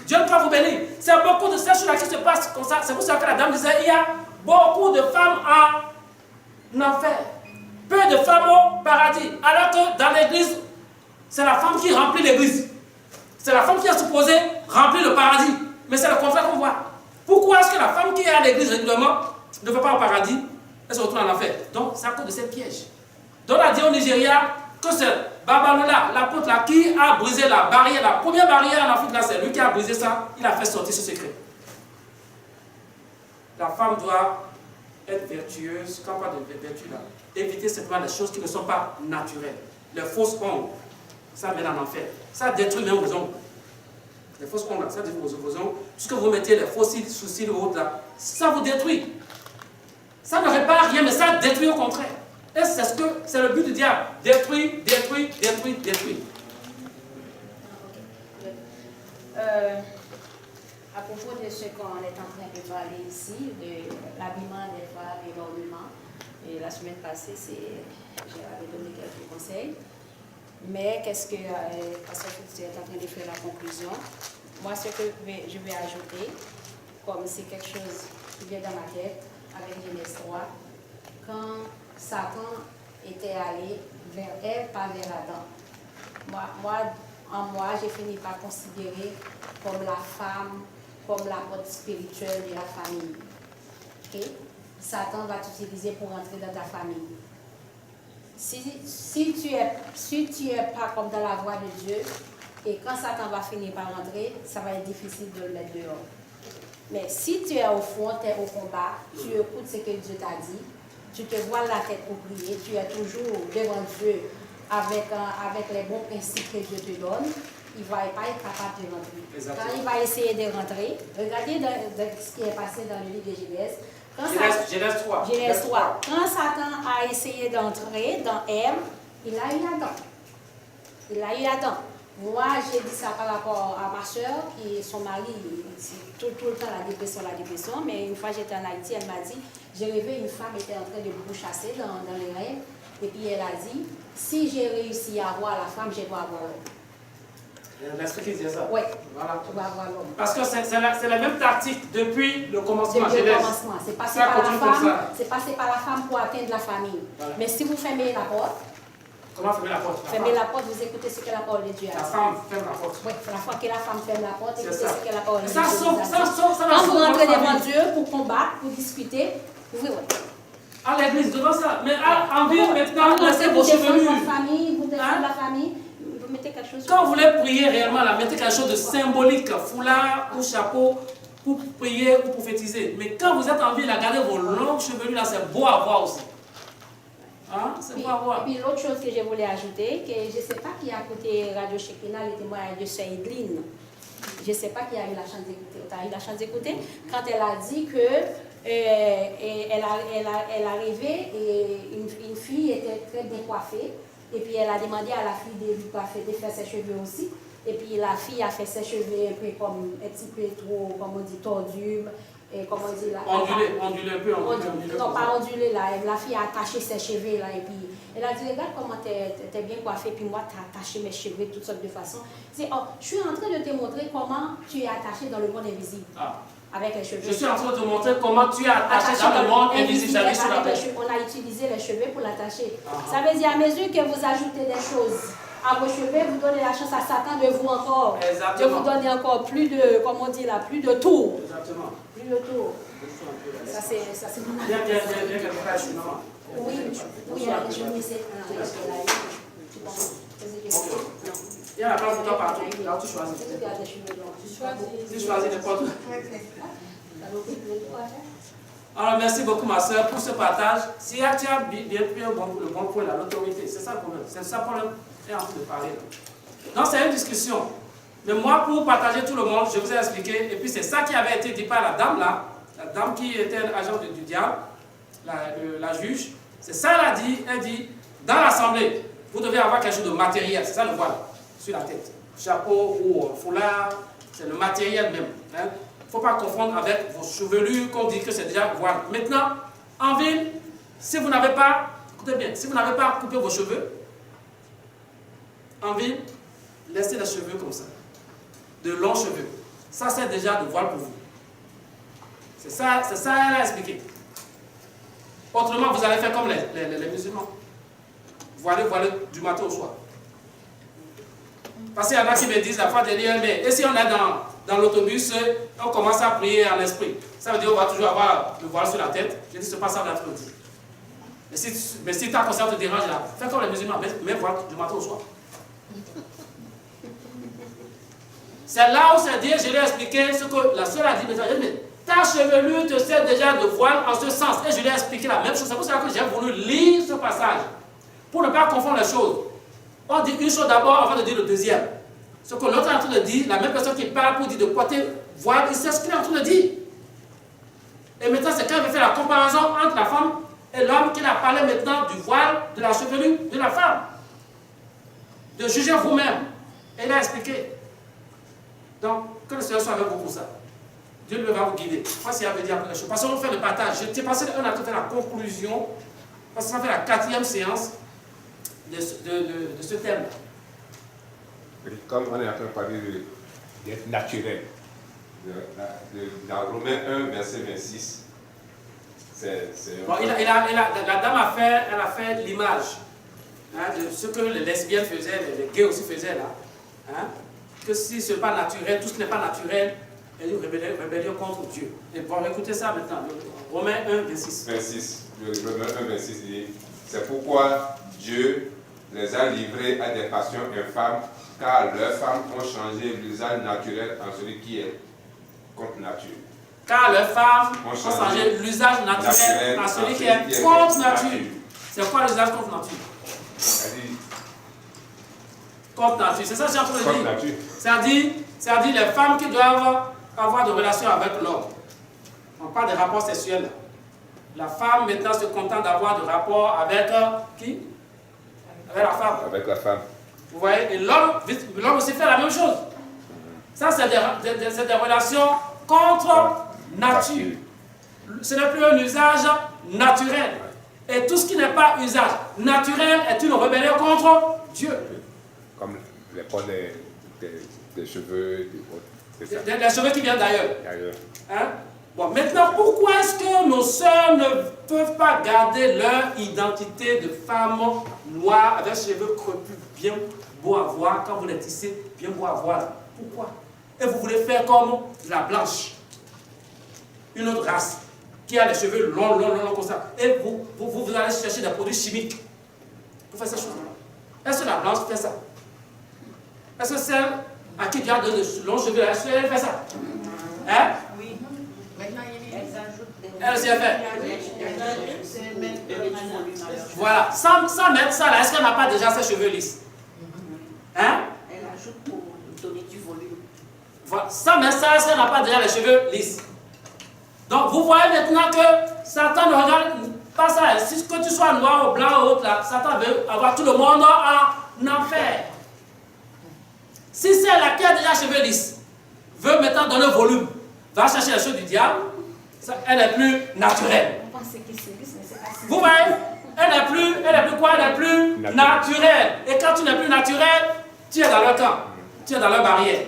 Dieu ne peut pas vous bénir. C'est beaucoup de ces choses-là qui se passent comme ça. C'est pour ça que la dame disait, il y a beaucoup de femmes en enfer. Peu de femmes au paradis. Alors que dans l'église, c'est la femme qui remplit l'église. C'est la femme qui est supposée remplir le paradis. Mais c'est le contraire qu'on voit. Pourquoi est-ce que la femme qui est à l'église régulièrement ne va pas au paradis? Elle se retrouve en enfer. Donc, c'est à cause de ces pièges. Donc, on a dit au Nigeria que c'est Babalola, l'apôtre là, qui a brisé la barrière, la première barrière en Afrique là, c'est lui qui a brisé ça. Il a fait sortir ce secret. La femme doit être vertueuse. Quand on parle de vertu là, éviter simplement les choses qui ne sont pas naturelles. Les fausses ongles, ça mène en enfer. Ça détruit même vos ongles. Les fausses ongles là, ça détruit vos ongles. Puisque vous mettez les faux cils, sous-cils ou autres là, ça vous détruit. Ça ne répare rien, mais ça détruit au contraire. Et c'est le but du diable. Détruire, détruire, détruire, détruire. À propos de ce qu'on est en train de parler ici, de l'habillement des femmes et l'ornement, et la semaine passée, j'avais donné quelques conseils. Mais qu'est-ce que, parce que tu es en train de faire la conclusion, moi ce que je vais ajouter, comme c'est quelque chose qui vient dans ma tête, avec Genèse 3, quand Satan était allé vers Ève, pas vers Adam. Moi, j'ai fini par considérer comme la femme, comme l'apôtre spirituel de la famille. Okay? Satan va t'utiliser pour entrer dans ta famille. Si tu es pas comme dans la voie de Dieu, et quand Satan va finir par entrer, ça va être difficile de le mettre dehors. Mais si tu es au front, tu es au combat, tu écoutes ce que Dieu t'a dit, tu te vois la tête pour prier, tu es toujours devant Dieu avec les bons principes que Dieu te donne, il ne va pas être capable de rentrer. Exactement. Quand il va essayer de rentrer, regardez ce qui est passé dans le livre de Genèse. Genèse 3. Genèse 3. Quand Satan a essayé d'entrer dans Ève, il a eu Adam. Il a eu Adam. Moi, j'ai dit ça par rapport à ma soeur, qui son mari, c'est tout le temps la dépression, mais une fois j'étais en Haïti, elle m'a dit, j'ai rêvé une femme était en train de me chasser dans les rêves, et puis elle a dit, si j'ai réussi à avoir la femme, je dois avoir l'homme. L'esprit qui disait ça. Oui, Voilà. tu vas avoir l'homme. Parce que c'est la même tactique depuis le commencement. Depuis le Genèse. commencement, c'est passé Ça par la continue comme femme, ça. c'est passé par la femme pour atteindre la famille. Voilà. Mais si vous fermez la porte, Comment fermer la porte? fermez la porte, vous écoutez ce que la parole de Dieu a La dit. femme ferme la porte. Oui, la fois que la femme ferme la porte, C'est écoutez ça. ce que la parole de Dieu Ça a sauve, dit. ça sauve, ça va Quand vous sauver rentrez votre devant famille. Dieu pour combattre, pour discuter, vous pouvez. À l'église, devant ça. Mais en ville, maintenant, Vous laissez défendez vos chevelures. votre famille, vous défendez Hein? la famille, vous mettez quelque chose. Quand vous voulez prier réellement, là, mettez quelque chose de symbolique, foulard ou chapeau, pour prier ou prophétiser. Mais quand vous êtes en ville, regardez vos longues chevelures, là, c'est beau à voir aussi. Hein? C'est beau à Et voir. puis l'autre chose que je voulais ajouter, que je ne sais pas qui a écouté Radio Shekinah, le témoignage de Sœur Edline. Je ne sais pas qui a eu la chance d'écouter. Tu as eu la chance d'écouter? Quand elle a dit que elle a rêvé et une fille était très bien coiffée. Et puis elle a demandé à la fille de lui coiffer, de faire ses cheveux aussi. Et puis la fille a fait ses cheveux un peu comme un petit peu trop, comme on dit, tordus. Et comme on dit là. Ondulé un peu, ondulé. Non, pas ondulé là. La fille a attaché ses cheveux là. Et puis elle a dit, regarde comment t'es bien coiffée. Puis moi, t'as attaché mes cheveux de toutes sortes de façons. C'est, oh, je suis en train de te montrer comment tu es attaché dans le monde invisible. Ah. Avec les cheveux. Je suis en train de te montrer comment tu es attaché dans le monde invisible. Avec Sur la les tête. cheveux. On a utilisé les cheveux pour l'attacher. Ça veut dire à mesure que vous ajoutez des choses à vos cheveux, vous donnez la chance à Satan de vous encore. Exactement. De vous donner encore plus de, comme on dit là, plus de tours. Exactement. Plus de tours. Ça c'est mon avis. Bien, quelque part, je suis maman. Oui, je me sais. Il y a la place pour toi partout. Là où tu choisis. Tu choisis n'importe où. Alors, merci beaucoup, ma soeur, pour ce partage. Si tu as bien pris le bon point, l'autorité, c'est ça le problème. C'est ça le problème. Et en train de parler. Donc, c'est une discussion. Mais moi, pour partager tout le monde, je vous ai expliqué. Et puis, c'est ça qui avait été dit par la dame là. La dame qui était un agent du diable, la juge. C'est ça elle dit, dans l'assemblée, vous devez avoir quelque chose de matériel. C'est ça le voile, sur la tête. Chapeau ou foulard, c'est le matériel même. Il ne faut pas confondre avec vos chevelures qu'on dit que c'est déjà voile. Maintenant, en ville, si vous n'avez pas, écoutez bien, si vous n'avez pas coupé vos cheveux, en ville, laissez les cheveux comme ça. De longs cheveux. Ça, c'est déjà de voile pour vous. C'est ça, elle a expliqué. Autrement, vous allez faire comme les musulmans. Voiler du matin au soir. Parce qu'il y en a qui me disent la fois dernière, mais et si on est dans l'autobus, on commence à prier en esprit, ça veut dire qu'on va toujours avoir le voile sur la tête. Je dis, c'est pas ça la Bible dit. Mais si ta conscience te dérange là, fais comme les musulmans, mets voile du matin au soir. C'est là où c'est dit, je lui ai expliqué ce que la soeur a dit, mais ta chevelure te sert déjà de voile en ce sens. Et je lui ai expliqué la même chose. C'est pour ça que j'ai voulu lire ce passage. Pour ne pas confondre les choses. On dit une chose d'abord avant de dire le deuxième. Ce que l'autre est en train de dire, la même personne qui parle pour dire de porter voile, il sait ce qu'il est en train de dire. Et maintenant, c'est quand il veut faire la comparaison entre la femme et l'homme qu'il a parlé maintenant du voile, de la chevelure de la femme. De juger vous-même. Et il a expliqué. Donc, que le Seigneur soit avec vous pour ça. Dieu va vous guider. Voici à veut dire quelque chose. Parce qu'on fait le partage. Je t'ai passé un à faire la conclusion. Parce que ça fait la 4e séance de ce thème. Comme on est en train de parler d'être naturel, dans Romains 1, verset 26, bon, la dame a fait l'image de ce que les lesbiennes faisaient, les gays aussi faisaient là. Hein, que si ce n'est pas naturel, tout ce qui n'est pas naturel est une rébellion contre Dieu. Et bon, écoutez ça maintenant. Romains 1, 26. 26. Romains 1, 26 dit, c'est pourquoi Dieu les a livrés à des passions infâmes, car leurs femmes ont changé l'usage naturel en celui qui est contre nature. Car leurs femmes ont changé l'usage naturel en celui qui est contre nature. C'est quoi l'usage contre nature? Contre nature, c'est ça que j'ai en train de dire. C'est-à-dire les femmes qui doivent avoir des relations avec l'homme. On parle des rapports sexuels. La femme maintenant se contente d'avoir des rapports avec qui? Avec la femme. Avec la femme. Vous voyez? Et l'homme aussi fait la même chose. Ça, c'est des relations contre nature. Ce n'est plus un usage naturel. Et tout ce qui n'est pas usage naturel est une rébellion contre Dieu. Comme les poils des cheveux, des cheveux qui viennent d'ailleurs. Hein? Bon, maintenant, pourquoi est-ce que nos sœurs ne peuvent pas garder leur identité de femmes noires avec cheveux crépus, bien beaux à voir, quand vous les tissez, bien beaux à voir? Pourquoi? Et vous voulez faire comme la blanche, une autre race, qui a les cheveux longs comme ça. Et vous allez chercher des produits chimiques. Vous faites ces choses-là. Est-ce que la blanche fait ça? Est-ce que celle à qui Dieu a donné de longs cheveux, est-ce qu'elle fait ça? Hein? Oui. Elle aussi a fait. Voilà. Sans mettre ça là, est-ce qu'elle n'a pas déjà ses cheveux lisses? Hein? Elle ajoute pour donner du volume. Voilà. Sans mettre ça, est-ce qu'elle n'a pas déjà les cheveux lisses? Donc vous voyez maintenant que Satan ne regarde pas ça. Si que tu sois noir ou blanc ou autre là, Satan veut avoir tout le monde en enfer. Si celle qui a déjà cheveux lisses veut maintenant donner le volume, va chercher les choses du diable, ça, elle est plus naturelle. Vous voyez? Elle n'est plus quoi? Elle est plus naturelle. Et quand tu n'es plus naturel, tu es dans leur camp. Tu es dans leur barrière.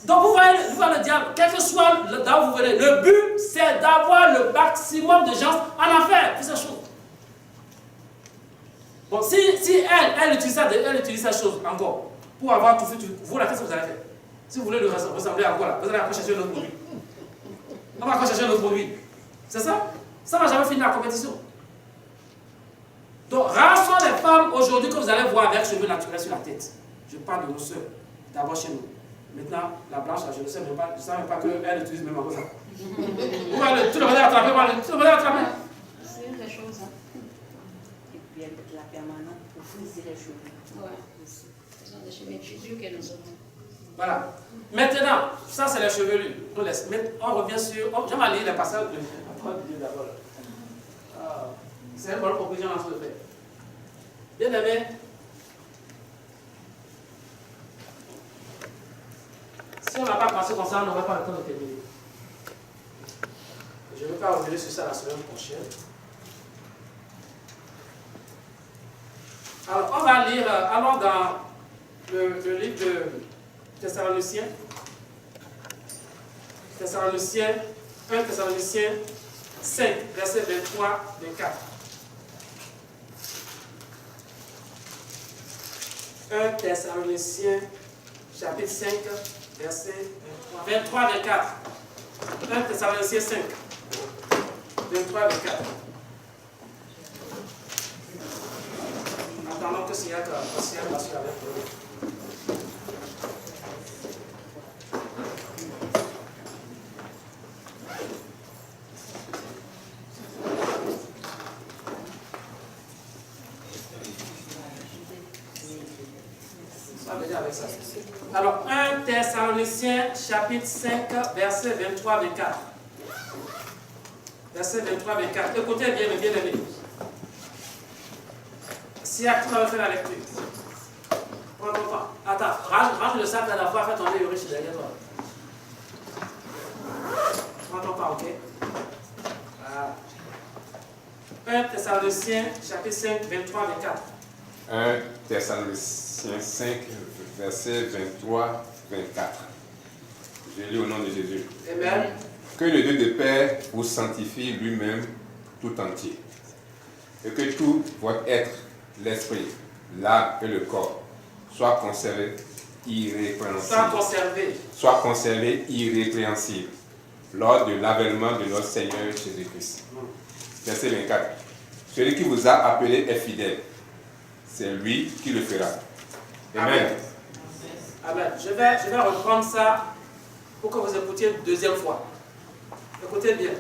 Donc vous voyez le diable, quel que soit là où vous venez, le but c'est d'avoir le maximum de gens en enfer. C'est cette chose. Bon, si elle utilise cette chose encore pour avoir tout fait, vous, qu'est-ce que vous allez faire? Si vous voulez le ressembler encore là, vous allez encore chercher un autre produit. On va encore chercher un autre produit. C'est ça? Ça ne va jamais finir la compétition. Donc, rares sont les femmes aujourd'hui que vous allez voir avec cheveux naturels sur la tête. Je parle de nos soeurs, d'abord chez nous. Maintenant, la blanche, là, je ne sais même pas, qu'elle utilise même encore ça. Tout le monde est attrapé par tout le monde est attrapé. C'est une des choses. Hein. Et puis, la permanente pour friser les cheveux. Ouais. Ce sont des cheveux que nous avons. Voilà. Maintenant, ça c'est les chevelures. On revient sur. Je vais lire les passages de la parole de Dieu d'abord. C'est une bonne conclusion dans ce fait. Bien aimé, si on n'a pas pensé comme ça, on n'aura pas le temps de terminer. Je ne vais pas revenir sur ça la semaine prochaine. Alors, on va lire, allons dans le livre de Thessaloniciens. Thessaloniciens, 1 Thessaloniciens 5, versets 23, 24. 1 Thessaloniciens, chapitre 5, verset 23-24. 1 Thessaloniciens 5, 23-24. Attendons que Seigneur passe avec nous. Alors, 1 Thessaloniciens, chapitre 5, verset 23-24. Verset 23-24. Écoutez bien, mes bien-aimés. Si tu vas faire la lecture, prends ton temps. Attends, range le sac à la fois, fais tomber le riche derrière toi. Prends ton temps, ok? Voilà. 1 Thessaloniciens, chapitre 5, 23-24. 1 Thessaloniciens 5, verset 23-24. Je lis au nom de Jésus. Amen. Que le Dieu de paix vous sanctifie lui-même tout entier. Et que tout votre être, l'esprit, l'âme et le corps soient conservés irrépréhensibles. Soient conservés irrépréhensibles lors de l'avènement de notre Seigneur Jésus-Christ. Verset 24. Celui qui vous a appelé est fidèle. C'est lui qui le fera. Amen. Amen. Je vais reprendre ça pour que vous écoutiez une deuxième fois. Écoutez bien.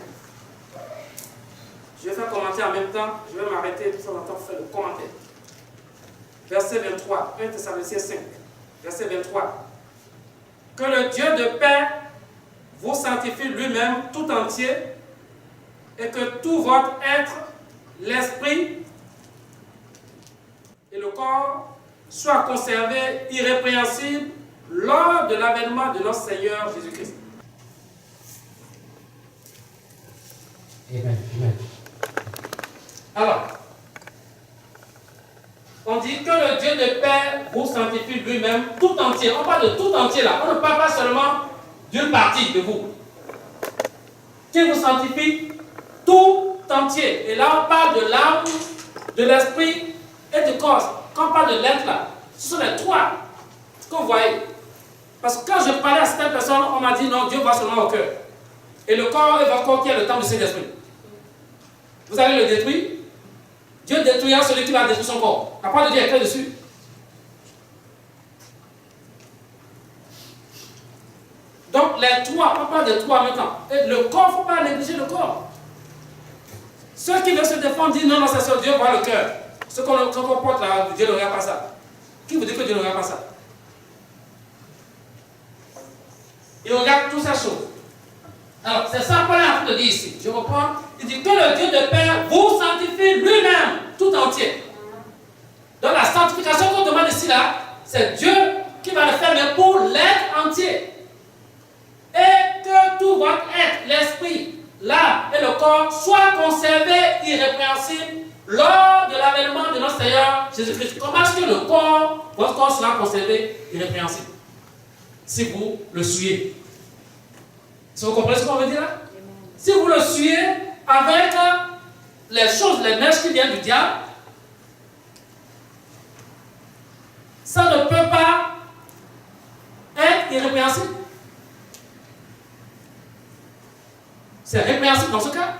Je vais faire commenter en même temps. Je vais m'arrêter tout en temps pour faire le commentaire. Verset 23. 1 Thessaloniciens 5. Verset 23. Que le Dieu de paix vous sanctifie lui-même tout entier et que tout votre être, l'esprit et le corps soient conservés irrépréhensibles lors de l'avènement de notre Seigneur Jésus-Christ. Amen. Amen. Alors, on dit que le Dieu de paix vous sanctifie lui-même tout entier. On parle de tout entier là. On ne parle pas seulement d'une partie de vous. Qui vous sanctifie tout entier. Et là, on parle de l'âme, de l'esprit et du corps. Quand on parle de l'être là, ce sont les trois que vous voyez. Parce que quand je parlais à certaines personnes, on m'a dit non, Dieu voit seulement au cœur. Et le corps est votre corps qui est le temple du Saint-Esprit. Vous allez le détruire. Dieu détruira celui qui va détruire son corps. La parole de Dieu est écrite dessus. Donc les trois, on parle de trois maintenant. Et le corps, il ne faut pas négliger le corps. Ceux qui veulent se défendre disent non, non, c'est ça, Dieu voit le cœur. Ce qu'on porte là, Dieu ne regarde pas ça. Qui vous dit que Dieu ne regarde pas ça? Il regarde toutes ces choses. Alors, c'est ça qu'on est en train de dire ici. Je reprends. Il dit que le Dieu de paix vous sanctifie lui-même tout entier. Donc la sanctification qu'on demande ici là, c'est Dieu qui va le faire, mais pour l'être entier. Et que tout votre être, l'esprit, l'âme et le corps soient conservés irrépréhensibles lors de l'avènement de notre Seigneur Jésus-Christ. Comment est-ce que le corps, votre corps sera conservé irrépréhensible? Si vous le suivez. Si vous comprenez ce qu'on veut dire là? Si vous le suivez avec les choses, les mèches qui viennent du diable, ça ne peut pas être irrépréhensible. C'est répréhensible dans ce cas.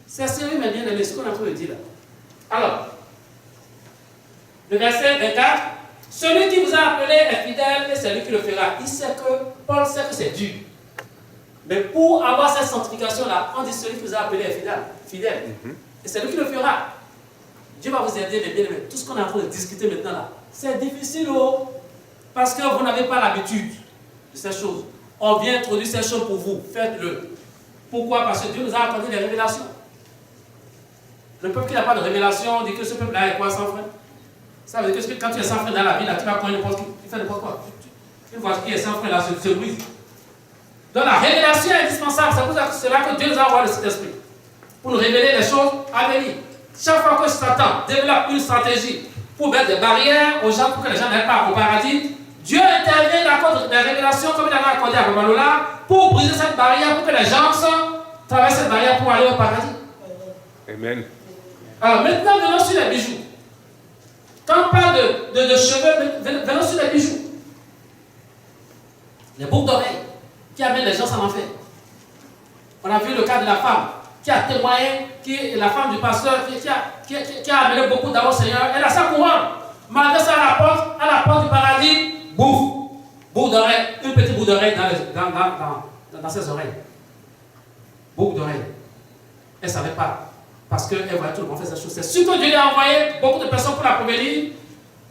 C'est sérieux, mais bien aimé, ce qu'on est en train de dire là. Alors, le verset 24, celui qui vous a appelé est fidèle et c'est lui qui le fera. Il sait que, Paul sait que c'est dur. Mais pour avoir cette sanctification-là, on dit celui qui vous a appelé est fidèle. Et c'est lui qui le fera. Dieu va vous aider, mes bien-aimés. Tout ce qu'on est en train de discuter maintenant là, c'est difficile, parce que vous n'avez pas l'habitude de ces choses. On vient introduire ces choses pour vous. Faites-le. Pourquoi? Parce que Dieu nous a accordé des révélations. Le peuple qui n'a pas de révélation, on dit que ce peuple-là est quoi, sans frère? Ça veut dire que quand tu es sans frein dans la vie, là, tu vas prendre n'importe qui. Tu fais n'importe quoi. Une voiture qui est sans frein, là, se brise. Donc la révélation est indispensable. C'est pour cela que Dieu nous a envoyé le Saint-Esprit. Pour nous révéler les choses à venir. Chaque fois que Satan développe une stratégie pour mettre des barrières aux gens, pour que les gens n'aillent pas au paradis, Dieu intervient dans des révélations comme il avait accordé à Babalola pour briser cette barrière, pour que les gens traversent cette barrière pour aller au paradis. Amen. Alors maintenant, venons sur les bijoux. Quand on parle de cheveux, venons sur les bijoux. Les boucles d'oreilles qui amènent les gens en enfer. On a vu le cas de la femme qui a témoigné, la femme du pasteur qui a amené beaucoup d'amour au Seigneur. Elle a sa couronne. Malgré ça, à la porte du paradis, bouffe, boucle d'oreille, une petite boucle d'oreille dans ses oreilles. Boucle d'oreille. Elle ne savait pas. Parce qu'elle voyait tout le monde faire ces choses. C'est sûr que Dieu lui a envoyé beaucoup de personnes pour la prévenir.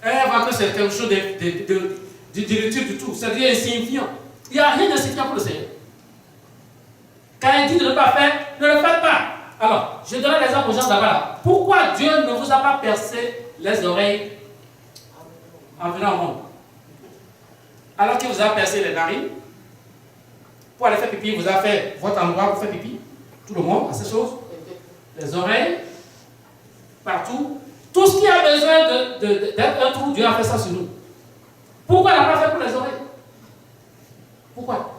Elle voit que c'est quelque chose d'inutile du tout. C'est-à-dire insignifiant. Il n'y a rien d'insignifiant pour le Seigneur. Quand il dit de ne pas faire, ne le faites pas. Alors, je donne l'exemple aux gens là-bas. Pourquoi Dieu ne vous a pas percé les oreilles en venant au monde? Alors qu'il vous a percé les narines, pour aller faire pipi, il vous a fait votre endroit pour faire pipi. Tout le monde a ces choses. Les oreilles, partout. Tout ce qui a besoin d'être un trou, Dieu a fait ça sur nous. Pourquoi il n'a pas fait pour les oreilles? Pourquoi?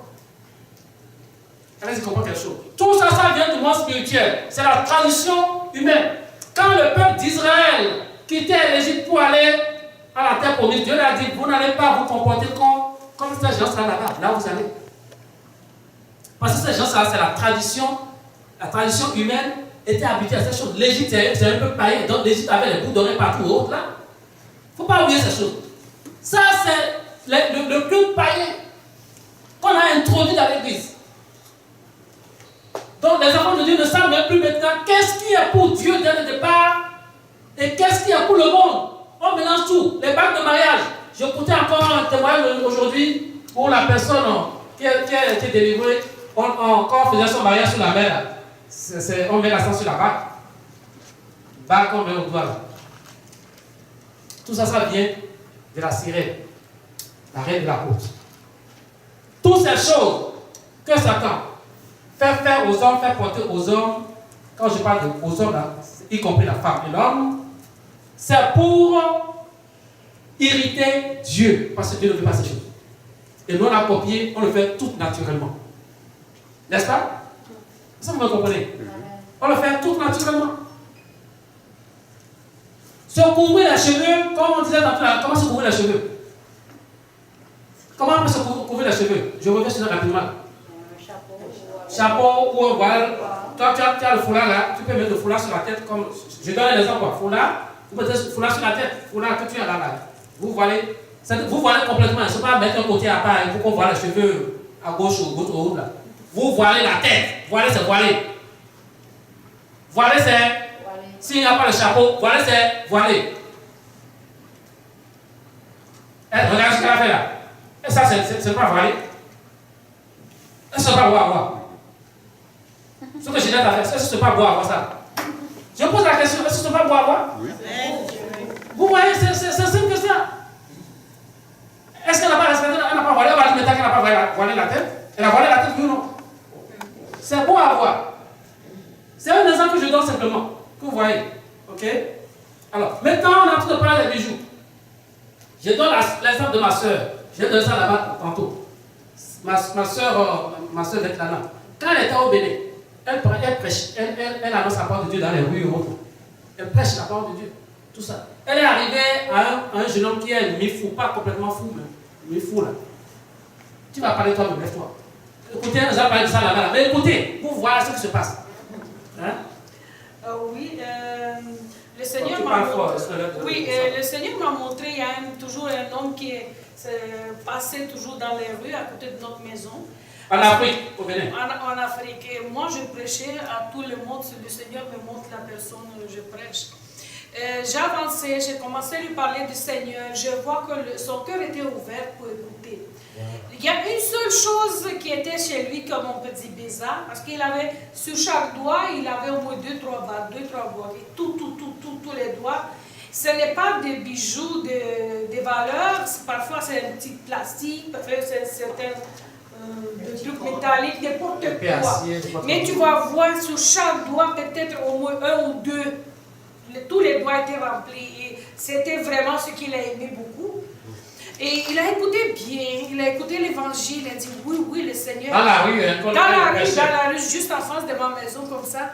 Allez-y, comprendre quelque chose. Tout ça, ça vient du monde spirituel. C'est la tradition humaine. Quand le peuple d'Israël quittait l'Égypte pour aller à la terre promise, Dieu lui a dit, vous n'allez pas vous comporter comme ces gens-là là-bas. Là, vous allez. Parce que ces gens-là, c'est la tradition humaine était habituée à ces choses. L'Égypte, c'est un peu païen. Donc, l'Égypte avait les boucles d'oreilles partout autres, là. Il ne faut pas oublier ces choses. Ça, c'est le culte païen qu'on a introduit dans l'Église. Donc, les enfants de Dieu ne savent même plus maintenant qu'est-ce qui est pour Dieu dès le départ et qu'est-ce qui est pour le monde. On mélange tout. Les bagues de mariage. Je écoutais encore un témoignage aujourd'hui pour la personne qui a été délivrée. Quand on faisait son mariage sur la mer, on met l'accent sur la bague. Bague qu'on met au doigt. Tout ça, ça vient de la sirène, la reine de la côte. Toutes ces choses que Satan fait faire aux hommes, fait porter aux hommes, quand je parle aux hommes, là, y compris la femme et l'homme, c'est pour irriter Dieu, parce que Dieu ne veut pas ces choses. Et nous, on a copié, on le fait tout naturellement. N'est-ce pas? Ça, vous me comprenez? On le fait tout naturellement. Se couvrir les cheveux, comme on disait dans comment se couvrir les cheveux? Comment on peut se couvrir les cheveux? Je reviens sur ça rapidement. Chapeau ou un voile. Toi, tu as le foulard là, tu peux mettre le foulard sur la tête. Comme, je donne un exemple. Foulard, vous mettez le foulard sur la tête. Foulard que tu as là. Vous voilez complètement. Il ne faut pas mettre un côté à part pour qu'on voit les cheveux à gauche ou à droite là. Vous voilez la tête. Voiler, c'est voiler. Voiler, c'est. S'il n'y a pas le chapeau, voiler, c'est voiler. Regardez ce qu'elle a fait là. Et ça, c'est pas voiler. Est-ce que c'est pas voir? Ce que Ginette a fait, est-ce que c'est pas boire ça? Je pose la question, est-ce que c'est pas boire? Oui. Vous voyez, c'est simple que ça. Est-ce qu'elle n'a pas respecté, elle n'a pas voilé? On va dire maintenant qu'elle n'a pas voilé la tête. Elle a voilé la tête, oui ou non? C'est beau à voir. C'est un exemple que je donne simplement. Que vous voyez. Ok? Alors, maintenant, on est en train de parler des bijoux. Je donne l'exemple de ma soeur. Je vais donner ça là-bas tantôt. Ma soeur Vetlana. Quand elle était au Bénin, elle prêche. Elle annonce la parole de Dieu dans les rues et autres. Elle prêche la parole de Dieu. Tout ça. Elle est arrivée à un jeune homme qui est mi-fou, pas complètement fou, mais mi-fou là. Tu vas parler toi-même, lève-toi. Écoutez, nous allons parler de ça là-bas. Mais écoutez, pour voir ce qui se passe. Hein? Oui, le Seigneur m'a montré, il y a toujours un homme qui passait toujours dans les rues à côté de notre maison. En Afrique, au Bénin. En Afrique. Et moi, je prêchais à tout le monde. Le Seigneur me montre la personne où je prêche. J'ai avancé, j'ai commencé à lui parler du Seigneur. Je vois que son cœur était ouvert pour écouter. Il y a une seule chose qui était chez lui, comme on peut dire bizarre, parce qu'il avait, sur chaque doigt, il avait au moins 2-3 bagues, 2-3 bagues, et tous les doigts. Ce n'est pas des bijoux de valeur, parfois c'est un petit plastique, parfois c'est certains trucs métalliques, n'importe quoi. Mais tu vas voir sur chaque doigt peut-être au moins 1 ou 2. Tous les doigts étaient remplis et c'était vraiment ce qu'il a aimé beaucoup. Et il a écouté bien, il a écouté l'évangile, il a dit oui, le Seigneur. Dans la rue, dans la rue, juste en face de ma maison, comme ça.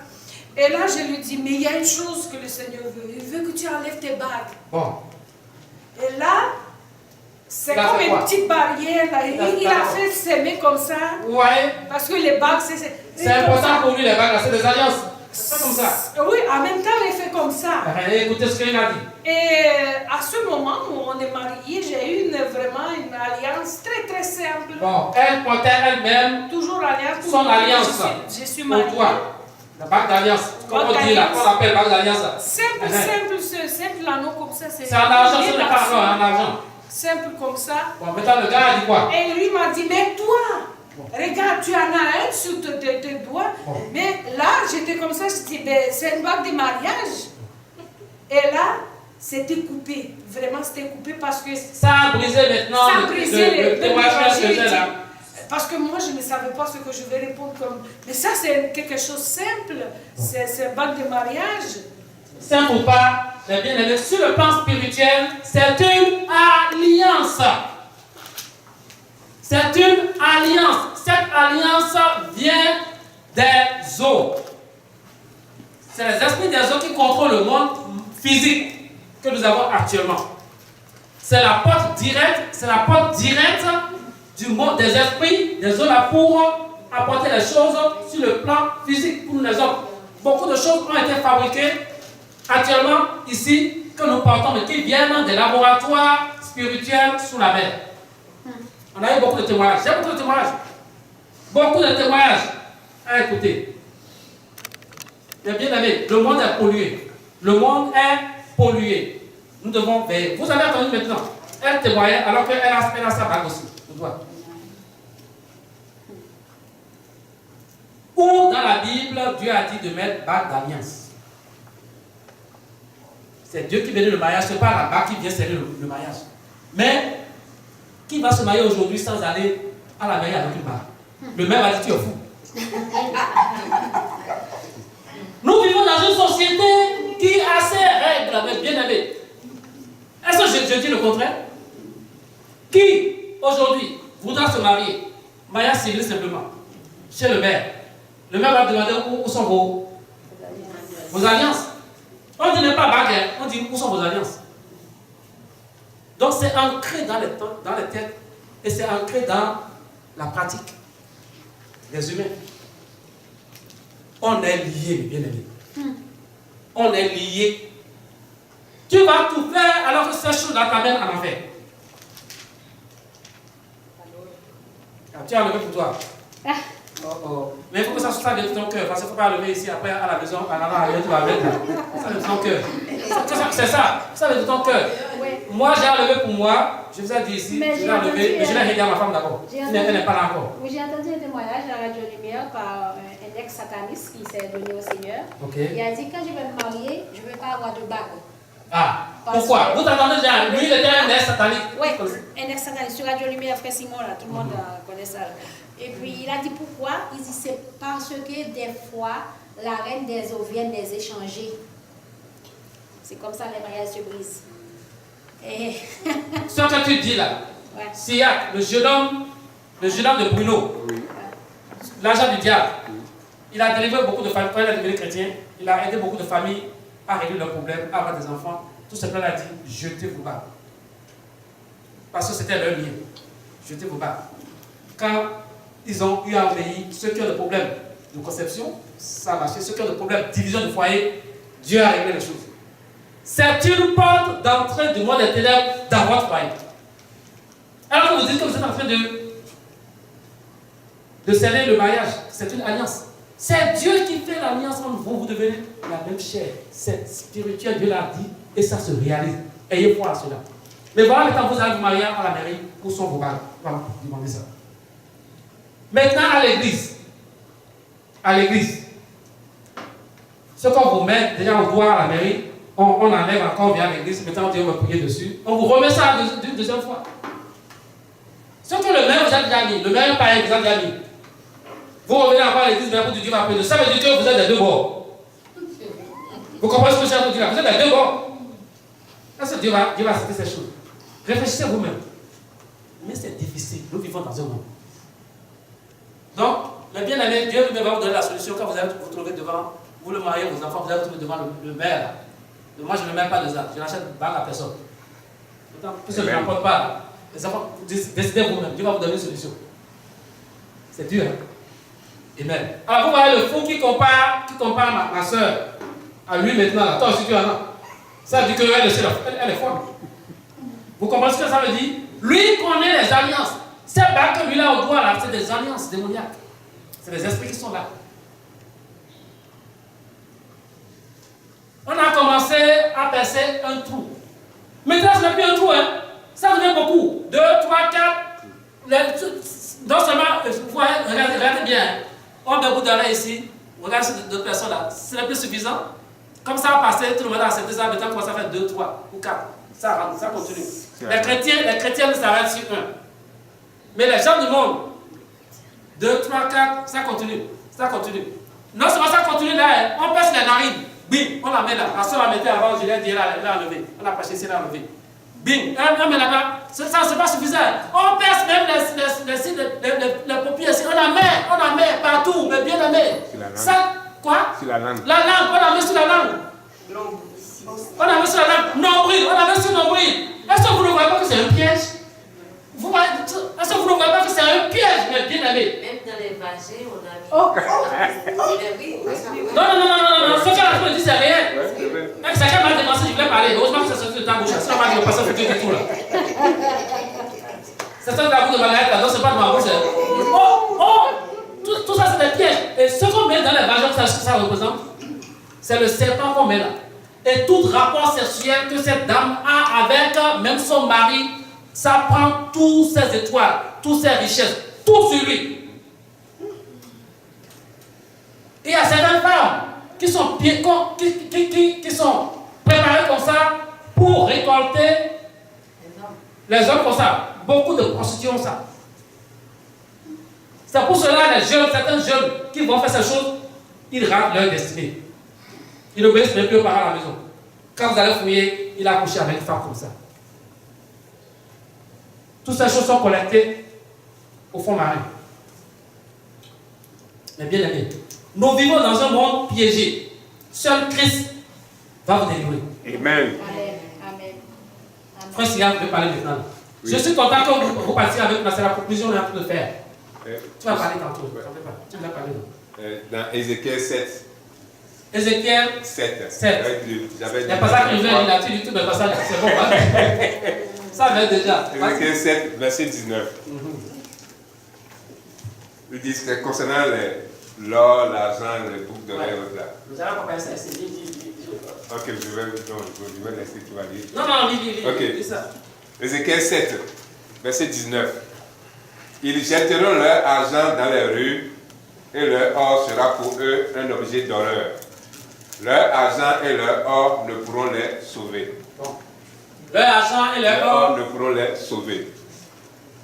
Et là, je lui dis, mais il y a une chose que le Seigneur veut. Il veut que tu enlèves tes bagues. Bon. Et là, c'est Il a comme fait une quoi? petite barrière. Là. Il a fait s'aimer comme ça. Ouais. Parce que les bagues, C'est important pour lui, les bagues, c'est des alliances. C'est comme ça. Oui, en même temps, il fait comme ça. Écoutez ce qu'il a dit. Et à ce moment où on est mariés, j'ai eu vraiment une alliance très très simple. Bon, elle portait elle-même Toujours alliance. son alliance. Je suis pour mariée. toi. La bague d'alliance. Comme on dit là, on appelle bague d'alliance. Simple, simple l'anneau comme ça. C'est en argent, ce n'est pas en argent. Simple comme ça. Bon, maintenant le gars a dit quoi? Et lui m'a dit, mais toi, regarde, tu en as un sur tes doigts. Bon. Mais là, j'étais comme ça, je dis, ben, c'est une bague de mariage. Et là, c'était coupé. Vraiment, c'était coupé parce que Ça a brisé maintenant ça a brisé le témoignage que j'ai là. parce que moi, je ne savais pas ce que je vais répondre comme. Mais ça, c'est quelque chose de simple. C'est une bague de mariage. Simple ou pas, mais bien aimé, sur le plan spirituel, c'est une alliance. C'est une alliance. Cette alliance vient des eaux. C'est les esprits des eaux qui contrôlent le monde physique que nous avons actuellement. C'est la porte directe du monde des esprits, des eaux là pour apporter les choses sur le plan physique pour nous les hommes. Beaucoup de choses ont été fabriquées actuellement ici que nous portons, mais qui viennent des laboratoires spirituels sous la mer. On a eu beaucoup de témoignages. J'ai beaucoup de témoignages. Beaucoup de témoignages à écouter. Mais bien aimé, le monde est pollué. Le monde est pollué. Nous devons veiller. Vous avez entendu maintenant. Elle témoignait alors qu'elle a sa bague aussi. Le doigt. Où dans la Bible, Dieu a dit de mettre bague d'alliance? C'est Dieu qui bénit le mariage, ce n'est pas la bague qui vient serrer le mariage. Mais qui va se marier aujourd'hui sans aller à la mairie avec une bague? Le maire va dire tu es fou. Nous vivons dans une société qui a ses règles, mais bien aimé. Est-ce que je dis le contraire? Qui aujourd'hui voudra se marier? Mariage civil simplement. Chez le maire. Le maire va demander où sont vos alliances. On ne dit pas bague, on dit où sont vos alliances. Donc c'est ancré dans les têtes et c'est ancré dans la pratique des humains. On est liés, bien aimé. On est liés. Tu vas tout faire alors que ces choses-là t'amènent en enfer. Tu as levé pour toi. Mais il faut que ça sorte de ton cœur, parce qu'il ne faut pas lever ici, après à la maison, en allant ailleurs, tu vas mettre ça de ton cœur. C'est ça, ça de ton cœur. Oui. Moi, j'ai enlevé pour moi, je vous ai dit ici, Mais je l'ai enlevé, mais je l'ai réglé à ma femme d'abord. Elle n'est pas là encore. Oui, j'ai entendu un témoignage à la Radio Lumière par un ex-sataniste qui s'est donné au Seigneur. Okay. Il a dit, quand je vais me marier, je ne veux pas avoir de bague. Ah, Parce pourquoi? que- Vous entendez déjà, lui il était un ex-satanique. Oui, un ex-sataniste sur Radio Lumière, Frère Simon, là, tout le monde connaît ça. Et puis il a dit pourquoi? Il dit c'est parce que des fois, la reine des eaux vient les échanger. C'est comme ça les mariages se brisent. Et Ce que tu dis là, ouais. Siak, le jeune homme de Bruno, l'agent du diable, il a délivré beaucoup de familles, quand il est devenu chrétien, il a aidé beaucoup de familles à régler leurs problèmes, à avoir des enfants. Tout simplement, il a dit, jetez vos bagues. Parce que c'était leur lien. Jetez vos bagues. Quand ils ont eu un pays, ceux qui ont des problèmes de conception, ça a marché. Ceux qui ont des problèmes de division de foyer, Dieu a réglé les choses. C'est une porte d'entrée du monde des ténèbres dans votre foyer. Alors que vous dites que vous êtes en train de sceller le mariage, c'est une alliance. C'est Dieu qui fait l'alliance entre vous, vous devenez la même chair. C'est spirituel, Dieu l'a dit, et ça se réalise. Ayez foi à cela. Mais voilà, quand vous allez vous marier à la mairie, où sont vos bagues? Voilà, demandez ça. Maintenant, à l'église. À l'église. Ce qu'on vous met déjà au doigt à la mairie, on enlève encore, on vient à l'église, maintenant on dit on va prier dessus. On vous remet ça une deuxième fois. Ce que le maire vous a déjà mis, le maire pareil vous a déjà mis. Vous revenez encore à l'église, mais vous Dieu va prier dessus. Ça veut dire que vous êtes des deux bords. Vous comprenez ce que je viens de dire là? Vous êtes des deux bords. Est-ce que Dieu va accepter ces choses? Réfléchissez vous-même. Mais c'est difficile. Nous vivons dans un monde. Donc, le bien-aimé, Dieu va vous donner la solution quand vous allez vous trouver devant vous le mariez, vos enfants, vous allez vous trouver devant le maire. Là. Moi, je ne mets pas de ça. Je n'achète pas à personne. Puisque je n'emporte pas. Là. Les enfants, décidez vous-même. Dieu va vous donner une solution. C'est dur. Hein? Amen. Alors, vous voyez le fou qui compare ma soeur à lui maintenant. Là. Toi aussi, tu en as. Ça veut dire qu'elle est folle. Vous comprenez ce que ça veut dire? Lui connaît les alliances. Ces bagues que lui a au doigt là, c'est des alliances démoniaques. C'est des esprits qui sont là. On a commencé à percer un trou. Maintenant, ce n'est plus un trou, hein. Ça devient beaucoup. 2, 3, 4. Non seulement, vous voyez, regardez bien. Hein. On met un bout d'arrêt ici. Regardez ces deux personnes là. Ce n'est plus suffisant. Comme ça va passer, tout le monde a accepté ça. Maintenant, on commence à faire 2, 3 ou 4. Ça continue. Les chrétiens ne s'arrêtent sur un. Mais les gens du monde, 2, 3, 4, ça continue. Ça continue. Non seulement ça continue là, on passe les narines. Bing, on la met là. La soeur la mettait avant, je l'ai dit, elle a enlevé. On a pas cherché, elle a enlevé. Bing, on met là-bas. Ça, c'est pas suffisant. On perce même les paupières. On la met partout, mais bien aimé. Ça, quoi? Sur la langue. La langue, on la met sur la langue. On la met sur la langue. Nombril, on la met sur le nombril. Est-ce que vous ne voyez pas que c'est un piège? Est-ce que vous ne voyez pas que c'est un piège, mais bien aimé? Même dans les vagins, on a vu. Oh! Non, ce qu'elle a dit, c'est réel. C'est quelqu'un m'a dénoncé, je voulais parler. Heureusement que ça sorti de ta bouche. Sinon, on va passer au futur du tout là. C'est ça de la bouche de Margaret là, donc c'est pas de ma bouche. Tout ça, c'est des pièges. Et ce qu'on met dans les vagins, ça représente, c'est le serpent qu'on met là. Et tout rapport sexuel que cette dame a avec même son mari, ça prend toutes ses étoiles, toutes ses richesses, tout sur lui. Et il y a certaines femmes qui sont préparées comme ça pour récolter les hommes comme ça. Beaucoup de prostituées ont ça. C'est pour cela les jeunes, certains jeunes qui vont faire ces choses, ils ratent leur destinée. Ils n'obéissent même plus aux parents à la maison. Quand vous allez fouiller, il a couché avec une femme comme ça. Toutes ces choses sont collectées au fond marin. Mais bien aimé, nous vivons dans un monde piégé. Seul Christ va vous délivrer. Amen. Amen. Frère Siga, vous pouvez parler maintenant. Oui. Je suis content que vous partiez avec moi. C'est la conclusion qu'on est en train de faire. Tu vas parler tantôt. Tu vas parler. Dans Ézéchiel 7. Ézéchiel 7. Il n'y a pas ça que je vais lire là-dessus du tout, mais pas ça, c'est bon. Ça va déjà. Ézéchiel 7, verset 19. Il dit que concernant l'or, l'argent, les boucles d'oreilles, là. Nous allons pas passer à ces ok, je vais laisser, tu vas lire. Non, lis. Ok. Lis ça. Ézéchiel 7, verset 19. Ils jetteront leur argent dans les rues et leur or sera pour eux un objet d'horreur. Leur argent et leur or ne pourront les sauver. Bon. Leur argent et leur or ne pourront les sauver.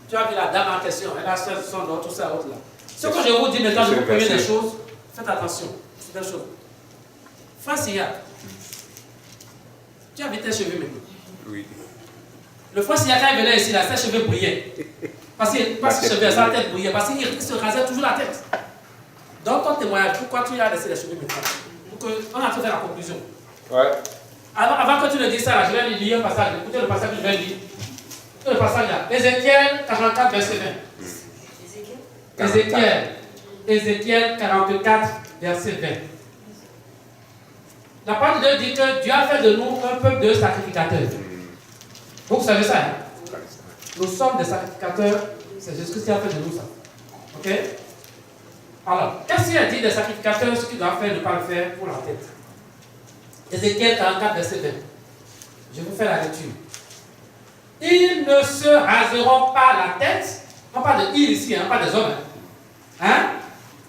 Tu as vu la dame en question, elle a son or, tout ça, autre là. Ce que je vous dis maintenant, je vous préviens des choses, faites attention. C'est des choses. Francia, tu as vu tes cheveux maintenant? Oui. Le Francia, quand il venait ici, là, ses cheveux brillaient. Parce que ses cheveux, sa tête brillait. Parce qu'il se rasait toujours la tête. Donc, ton témoignage, pourquoi tu as laissé les cheveux maintenant? On a tout fait la conclusion. Ouais. Avant que tu ne dises ça, là, je vais lire un passage. Écoutez le passage que je vais lire. Le passage là. Ézéchiel 44, verset 20. Ézéchiel 44, verset 20. La parole de Dieu dit que Dieu a fait de nous un peuple de sacrificateurs. Vous savez ça, hein? Nous sommes des sacrificateurs. C'est Jésus qui a fait de nous ça. Ok? Alors, qu'est-ce qu'il a dit des sacrificateurs, ce qu'ils doivent faire, ne pas le faire pour la tête? Ézéchiel 44, verset 20. Je vous fais la lecture. Ils ne se raseront pas la tête. On parle de ils ici, hein, pas des hommes. Hein?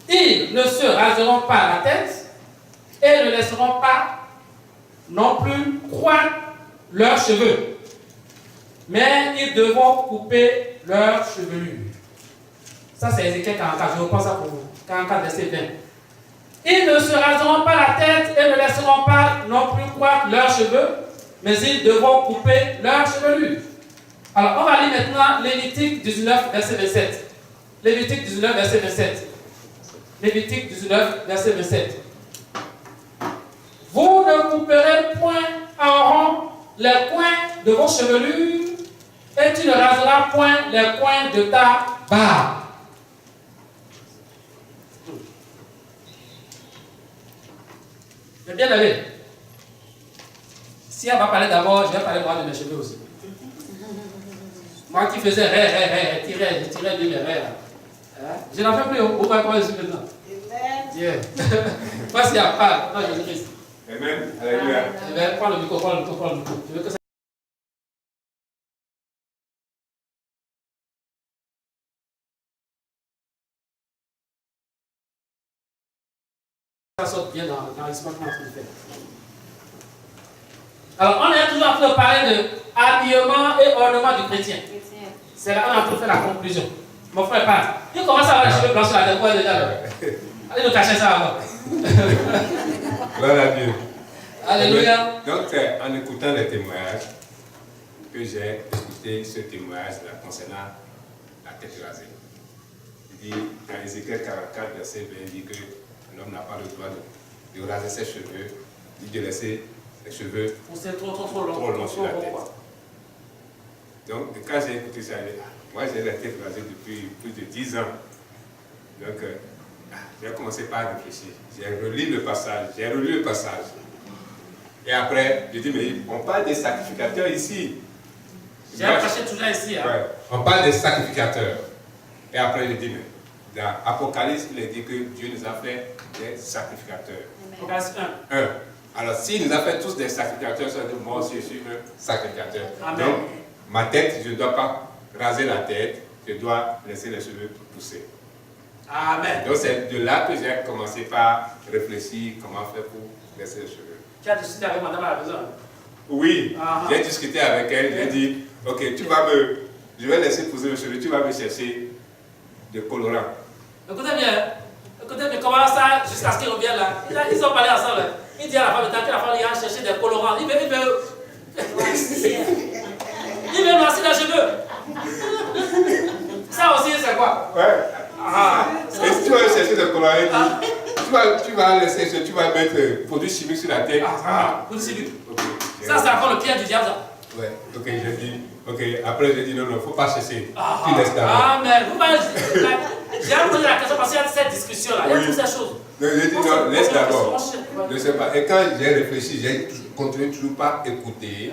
Ils ne se raseront pas la tête et ne laisseront pas non plus croître leurs cheveux. Mais ils devront couper leurs chevelures. Ça, c'est Ézéchiel 44. Je reprends ça pour vous. 44, verset 20. Ils ne se raseront pas la tête et ne laisseront pas non plus croître leurs cheveux, mais ils devront couper leurs chevelures. Alors, on va lire maintenant Lévitique 19, verset 27. Lévitique 19, verset 27. Lévitique 19, verset 27. Vous ne couperez point en rond les coins de vos chevelures et tu ne raseras point les coins de ta barbe. Mais bien allé. Si elle va parler d'abord, je vais parler moi de mes cheveux aussi. Moi qui faisais je tirais bien mes rêves. Hein? Je n'en fais plus, vous voyez comment je suis maintenant. Yeah. Voici à part, non, Jésus-Christ. Amen. Alléluia. Amen. Prends le micro. Je veux que ça sorte bien dans l'histoire qu'on est en train de faire. Alors, on est toujours en train de parler de habillement et ornement du chrétien. C'est là qu'on est en train de faire la conclusion. Mon frère parle. Il commence à avoir les cheveux blancs sur la tête. Quoi déjà là? Allez nous cacher ça avant. Gloire à Dieu. Alléluia. Donc, c'est en écoutant les témoignages que j'ai écouté ce témoignage-là concernant la tête rasée. Il dit, dans Ézéchiel 44, verset 20, il dit que l'homme n'a pas le droit de raser ses cheveux, il dit de laisser les cheveux C'est trop longs sur la tête. Donc, quand j'ai écouté ça, moi j'ai la tête rasée depuis plus de 10 ans. Donc, j'ai commencé par réfléchir. J'ai relu le passage. Et après, j'ai dit, mais on parle des sacrificateurs ici. J'ai attaché toujours ici. Hein. Ouais, on parle des sacrificateurs. Et après, j'ai dit, mais dans Apocalypse, il est dit que Dieu nous a fait des sacrificateurs. Apocalypse 1. Alors, s'il nous a fait tous des sacrificateurs, ça veut dire moi aussi je suis un sacrificateur. Amen. Donc, ma tête, je ne dois pas raser la tête, je dois laisser les cheveux pousser. Amen. Donc, c'est de là que j'ai commencé par réfléchir comment faire pour laisser les cheveux. Tu as discuté avec madame à la maison? Oui, j'ai discuté avec elle, j'ai dit, ok, je vais laisser pousser les cheveux, tu vas me chercher des colorants. Écoutez bien, comment ça, jusqu'à ce qu'ils reviennent là, ils ont parlé ensemble. Il dit à la femme, tant que la femme ira chercher des colorants, il veut noircir les cheveux. Ça aussi, c'est quoi? Ouais. Et si tu vas chercher des colorants, tu vas laisser, tu vas mettre produits chimiques sur la tête. Produits chimiques. Okay. Ça, c'est encore le pied du diable. Ouais, ok, j'ai dit, ok, après j'ai dit non, il ne faut pas chercher. Tu laisses d'abord. Amen. J'ai posé la question parce qu'il y a cette discussion-là, il y a toutes ces choses. J'ai dit non, laisse d'abord. Je ne sais pas. Et quand j'ai réfléchi, j'ai continué toujours par écouter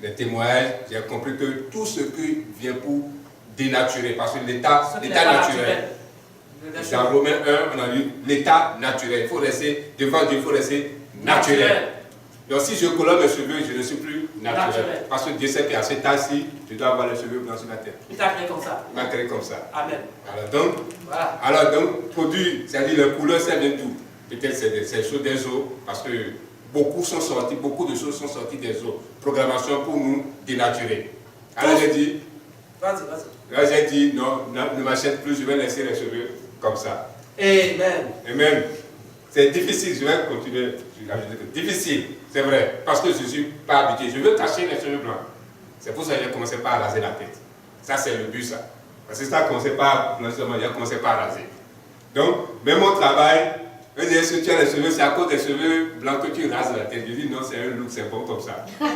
les témoignages, j'ai compris que tout ce qui vient pour dénaturer, parce que l'état naturel. Dans Romains 1, on a lu l'état naturel. Il faut rester devant Dieu, il faut rester naturel. Donc si je colore mes cheveux, je ne suis plus naturel. Parce que Dieu sait qu'à cet âge-ci, je dois avoir les cheveux blancs sur la tête. Il t'a créé comme ça. Il m'a créé comme ça. Amen. Alors donc, produit, c'est-à-dire les couleurs, c'est bien tout. Peut-être c'est choses des eaux, parce que beaucoup de choses sont sorties des eaux. Programmation pour nous dénaturer. Alors j'ai dit, là j'ai dit, non, ne m'achète plus, je vais laisser les cheveux comme ça. Amen. C'est difficile, je vais continuer. Difficile, c'est vrai, parce que je ne suis pas habitué. Je veux cacher les cheveux blancs. C'est pour ça que j'ai commencé par raser la tête. Ça, c'est le but, ça. Parce que ça a commencé par blanchiment, j'ai commencé par raser. Donc, même mon travail, je dis, est-ce que tu as les cheveux, c'est à cause des cheveux blancs que tu rases la tête. Je dis, non, c'est un look, c'est bon comme ça. C'était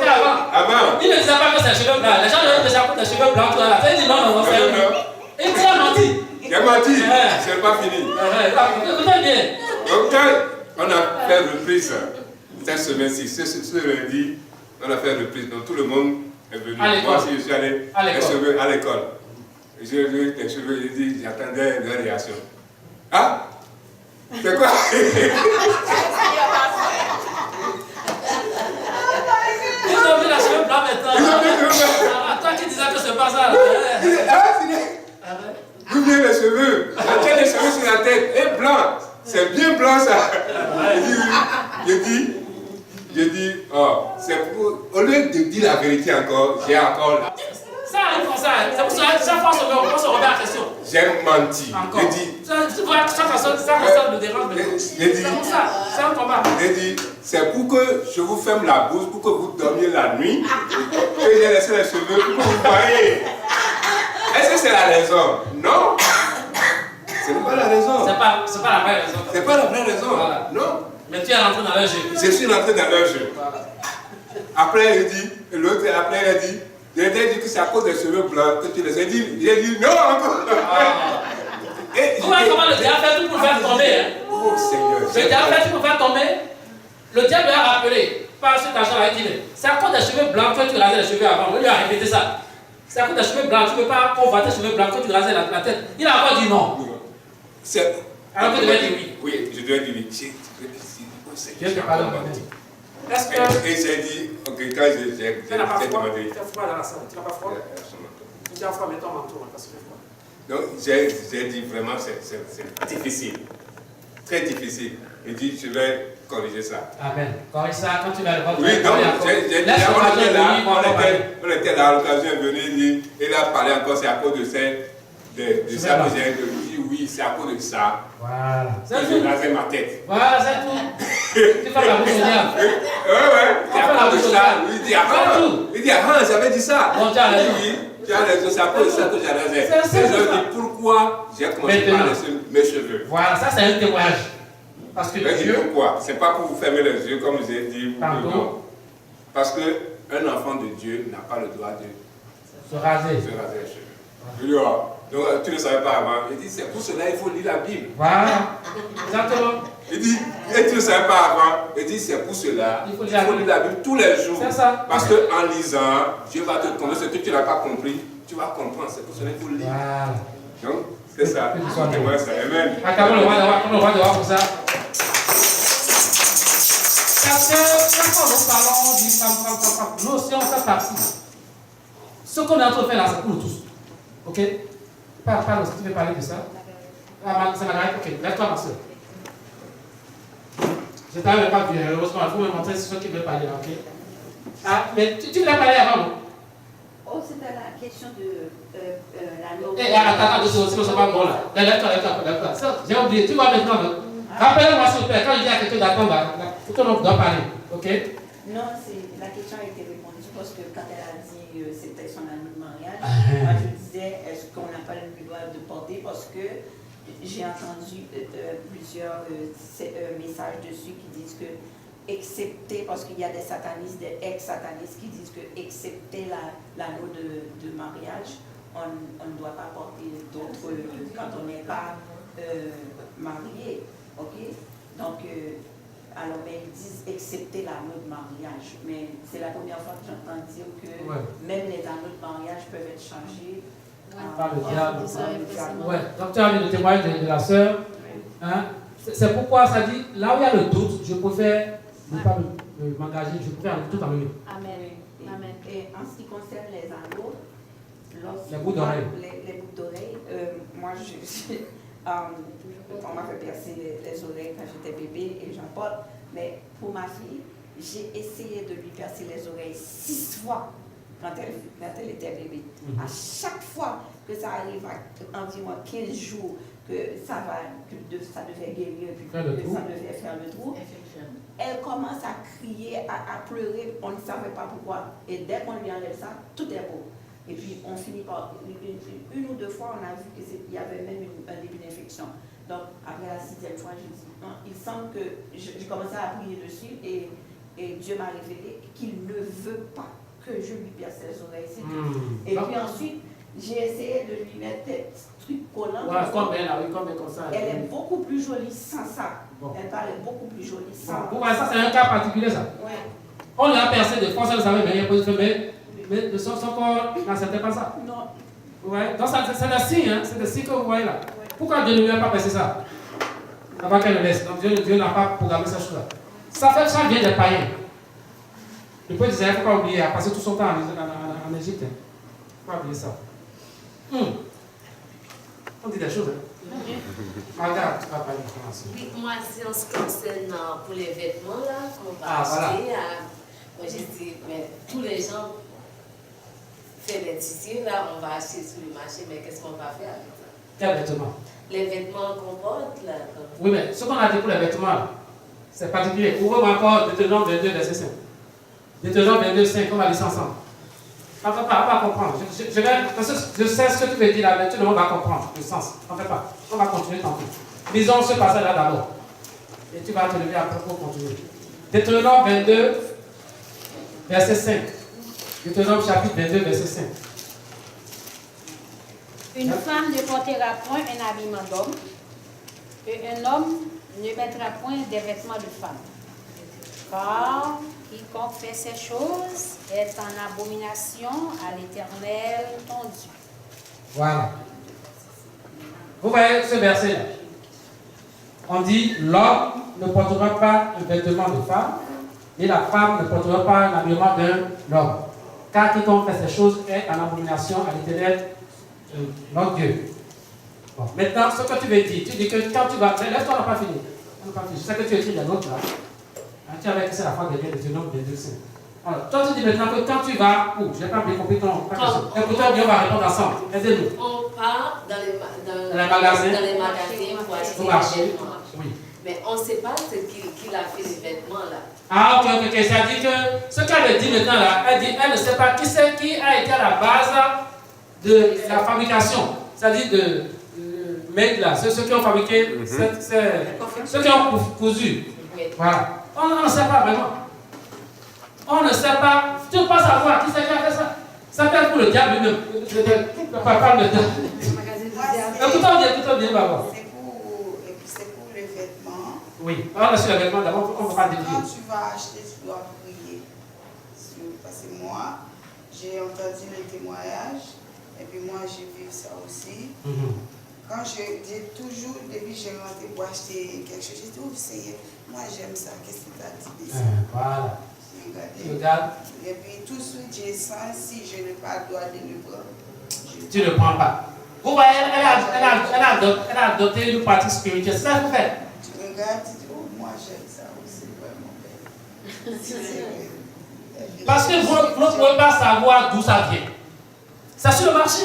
avant. Il ne disait pas que c'est un cheveu blanc. Les gens ne disaient pas que c'est un cheveu blanc. Il dit non, c'est un look. Il dit menti. Il a menti, c'est pas fini. Écoutez bien. Donc, quand on a fait reprise cette semaine-ci, ce lundi, on a fait reprise. Donc, tout le monde est venu. Moi aussi, je suis allé à l'école. J'ai vu les cheveux, j'ai dit, j'attendais une réaction. Ah? C'est quoi? Ils ont vu les cheveux blancs maintenant. Toi qui disais que c'est pas ça. D'où viennent les cheveux? Tu as des cheveux sur la tête, et blanc. C'est bien blanc ça. J'ai dit, oh, c'est pour. Au lieu de dire la vérité encore, j'ai encore. Ça arrive comme ça. C'est pour ça que chaque fois on se remet à la question. J'ai menti. J'ai dit. Tu vois, chaque personne me dérange. J'ai dit. C'est comme ça. C'est un combat. J'ai dit, c'est pour que je vous ferme la bouche, pour que vous dormiez la nuit, que j'ai laissé les cheveux pour que vous voyez. Est-ce que c'est la raison? Non. Ce n'est pas la raison. C'est pas la vraie raison. C'est pas la vraie raison. Voilà. Non. Mais tu es rentré dans leur jeu. Je suis rentré dans leur jeu. Voilà. Après, il dit, l'autre, après, il a dit, il a dit que c'est à cause des cheveux blancs que tu les as dit. J'ai dit non encore. Ah. Vous voyez comment le diable fait tout pour faire tomber. Hein? Oh Seigneur. Le diable fait tout pour faire tomber. Le diable lui a rappelé, par cet argent, il dit, c'est à cause des cheveux blancs que tu rasais les cheveux avant. On lui a répété ça. C'est à cause des cheveux blancs, tu ne peux pas convoiter tes cheveux blancs que tu rasais la tête. Il a encore dit non. Alors que tu devais dire oui. Oui, je devais dire oui. Dieu te parle. Est-ce que. Et j'ai dit, ok, quand j'ai Tu n'as pas froid. demandé. Tu as froid dans la salle. Tu n'as pas froid. Tu as froid, mets ton manteau parce que froid. Donc j'ai dit vraiment, c'est difficile. Très difficile. Il dit, je vais corriger ça. Amen. Corrige ça quand tu vas le voir. Oui, donc j'ai dit, on était là, l'occasion est venue, il a parlé encore, c'est à cause de ça que j'ai dit, oui, c'est à cause de ça. Voilà. Que j'ai rasé ma tête. Voilà, c'est tout. Tu fais la bouche au diable. Ouais, c'est à cause de ça. Il dit, ah, j'avais dit ça. Bon, tu as raison. Tu as raison, c'est à cause de ça que j'ai rasé. Et je dis, pourquoi j'ai commencé par mes cheveux. Voilà, ça c'est un témoignage. Parce que Dieu. Pourquoi? C'est pas pour vous fermer les yeux, comme j'ai dit. Pardon. Parce qu'un enfant de Dieu n'a pas le droit de se raser les cheveux. Je dis, oh, donc tu ne le savais pas avant. Il dit, c'est pour cela qu'il faut lire la Bible. Voilà. Exactement. Il dit, et tu ne le savais pas avant. Il dit, c'est pour cela qu'il faut lire la Bible tous les jours. C'est ça. Parce qu'en lisant, Dieu va te conduire. Ce que tu n'as pas compris, tu vas comprendre. C'est pour cela qu'il faut lire. Voilà. Donc, c'est ça. Amen. Acclamons le roi de roi pour ça. Parce que quand nous parlons du femme, nous aussi on fait partie. Ce qu'on est en train de faire là, c'est pour nous tous. Ok? Parle, si tu veux parler de ça. Ah, c'est Margaret, ok. Lève-toi, ma soeur. Je ne t'avais pas vu, heureusement, il faut me montrer ceux qui veulent parler, ok? Ah, mais tu voulais parler avant, non? Oh, c'était la question de la norme. Attends, c'est pas bon là. Lève-toi. J'ai oublié, tu vois maintenant, non? Rappelez-moi s'il vous plaît, quand il y a quelqu'un d'attendre, tout le monde doit parler, ok? Non, la question a été répondue parce que quand elle a dit c'était son année de mariage, moi je disais est-ce qu'on n'a pas le droit de porter parce que j'ai entendu plusieurs messages dessus qui disent que excepté, parce qu'il y a des satanistes, des ex-satanistes qui disent que excepté l'anneau de mariage, on ne doit pas porter d'autres quand on n'est pas marié. Ok? Donc, alors, mais ils disent excepté l'anneau de mariage. Mais c'est la première fois que j'entends dire que même les anneaux de mariage peuvent être changés par le diable. Ouais. Donc, tu as vu le témoignage de la sœur. Hein? C'est pourquoi ça dit là où il y a le doute, je préfère ne pas m'engager, je préfère tout enlever. Amen. Et en ce qui concerne les anneaux, les boucles d'oreilles. Les boucles d'oreilles, moi, on m'a fait percer les oreilles quand j'étais bébé et j'en porte. Mais pour ma fille, j'ai essayé de lui percer les oreilles 6 fois quand elle était bébé. À chaque fois que ça arrive à environ 15 jours, que ça devait guérir et puis que ça devait faire le trou, elle commence à crier, à pleurer, on ne savait pas pourquoi. Et dès qu'on lui enlève ça, tout est beau. Et puis on finit par, une ou deux fois, on a vu qu'il y avait même un début d'infection. Donc après la 6e fois, j'ai dit, non, il semble que j'ai commencé à prier dessus et Dieu m'a révélé qu'il ne veut pas que je lui perce les oreilles. Et puis ensuite, j'ai essayé de lui mettre des trucs collants. Comme ça. Elle est beaucoup plus jolie sans ça. Bon. Elle paraît beaucoup plus jolie sans ça. Ça, c'est un cas particulier, ça. Ouais. On l'a percé de force, elle ne savait rien position, mais de son corps n'acceptait pas ça. Non. Ouais. Donc, c'est le signe, hein? C'est le signe que vous voyez là. Ouais. Pourquoi Dieu ne lui a pas percé ça? Avant qu'elle le laisse. Donc, Dieu n'a pas programmé cette chose-là. Ça vient des païens. Le prophète disait, il ne faut pas oublier, il a passé tout son temps en Égypte. Il ne faut pas oublier ça. On dit des choses, hein? Regarde, tu vas parler de France. Oui, moi, si on se concerne pour les vêtements, là, qu'on va acheter, moi j'ai dit, mais tous les gens font des tissus, là, on va acheter sur le marché, mais qu'est-ce qu'on va faire avec ça? Quels vêtements? Les vêtements qu'on porte, là. Oui, mais ce qu'on a dit pour les vêtements, c'est particulier. Ouvrez-moi encore Deutéronome 22, verset 5. Deutéronome 22, 5, on va lire ça ensemble. On va comprendre. Parce que je sais ce que tu veux dire là, mais tout le monde va comprendre le sens. En fait pas. On va continuer tantôt. Lisons ce passage-là d'abord. Et tu vas te lever après pour continuer. Deutéronome 22, verset 5. Deutéronome chapitre 22, verset 5. Une femme ne portera point un habillement d'homme, et un homme ne mettra point des vêtements de femme. Car quiconque fait ces choses est en abomination à l'Éternel ton Dieu. Voilà. Vous voyez ce verset-là? On dit l'homme ne portera pas un vêtement de femme et la femme ne portera pas un habillement d'un homme. Car quiconque fait ces choses est en abomination à l'Éternel notre Dieu. Bon. Maintenant, ce que tu veux dire, tu dis que quand tu vas. Lève-toi, on n'a pas fini. Je sais que tu écris dans l'autre là. Tu avais que c'est la foi de Dieu, de nombre de 2. Alors, toi tu dis maintenant que quand tu vas où? Je n'ai pas bien compris ton question. Écoutez bien, on va répondre ensemble. Aidez-nous. On part dans les magasins pour acheter des vêtements. Oui. Mais on ne sait pas ce qu'il a fait les vêtements là. Ah, ok. C'est-à-dire que ce qu'elle dit maintenant là, elle ne sait pas qui a été à la base de la fabrication. C'est-à-dire de made là, ceux qui ont fabriqué, ceux qui ont cousu. Voilà. On ne sait pas vraiment. On ne sait pas. Tu ne peux pas savoir qui c'est qui a fait ça. Ça peut être pour le diable lui-même. Le papa de diable. Écoutons bien, Baba. C'est pour les vêtements. Oui, on a sur les vêtements d'abord, on ne va pas dévier. Quand tu vas acheter, tu dois prier. Parce que moi, j'ai entendu le témoignage, et puis moi, j'ai vu ça aussi. Quand j'ai toujours, depuis que j'ai rentré pour acheter quelque chose, j'ai dit, oh Seigneur, moi j'aime ça, qu'est-ce que tu as dit de ça? Voilà. J'ai regardé. Et puis tout de suite, j'ai senti, si je n'ai pas le droit de le prendre. Tu ne le prends pas. Vous voyez, elle a adopté une pratique spirituelle. C'est ça que vous faites. Tu regardes, tu dis, oh, moi j'aime ça aussi, vraiment belle. Parce que vous ne pouvez pas savoir d'où ça vient. C'est sur le marché.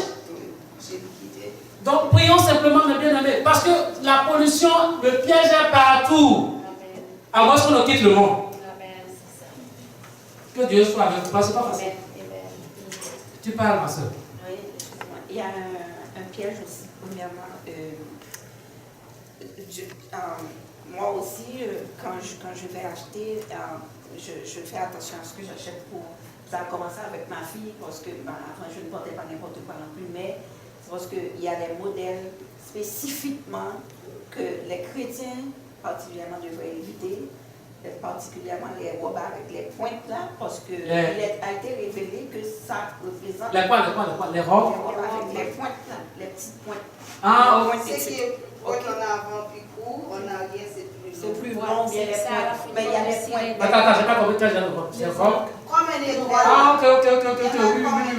J'ai quitté. Donc prions simplement, mes bien-aimés. Parce que la pollution, le piège est partout. À moins qu'on quitte le monde. Que Dieu soit avec vous. Parce que c'est pas facile. Tu parles, ma soeur. Oui, il y a un piège aussi. Premièrement, moi aussi, quand je vais acheter, je fais attention à ce que j'achète pour. Ça a commencé avec ma fille, parce que avant je ne portais pas n'importe quoi non plus, mais c'est parce qu'il y a des modèles spécifiquement que les chrétiens particulièrement devraient éviter, particulièrement les robes avec les pointes là, parce que il a été révélé que ça représente. Les robes? Les robes avec les pointes là, les petites pointes. Ah, ok. C'est que quand on a avant plus court, on a rien, c'est plus long, bien les pointes. Mais il y a les pointes. Attends, j'ai pas compris quand j'ai le robes. Les robes? Comme elle est ah, ok. Oui.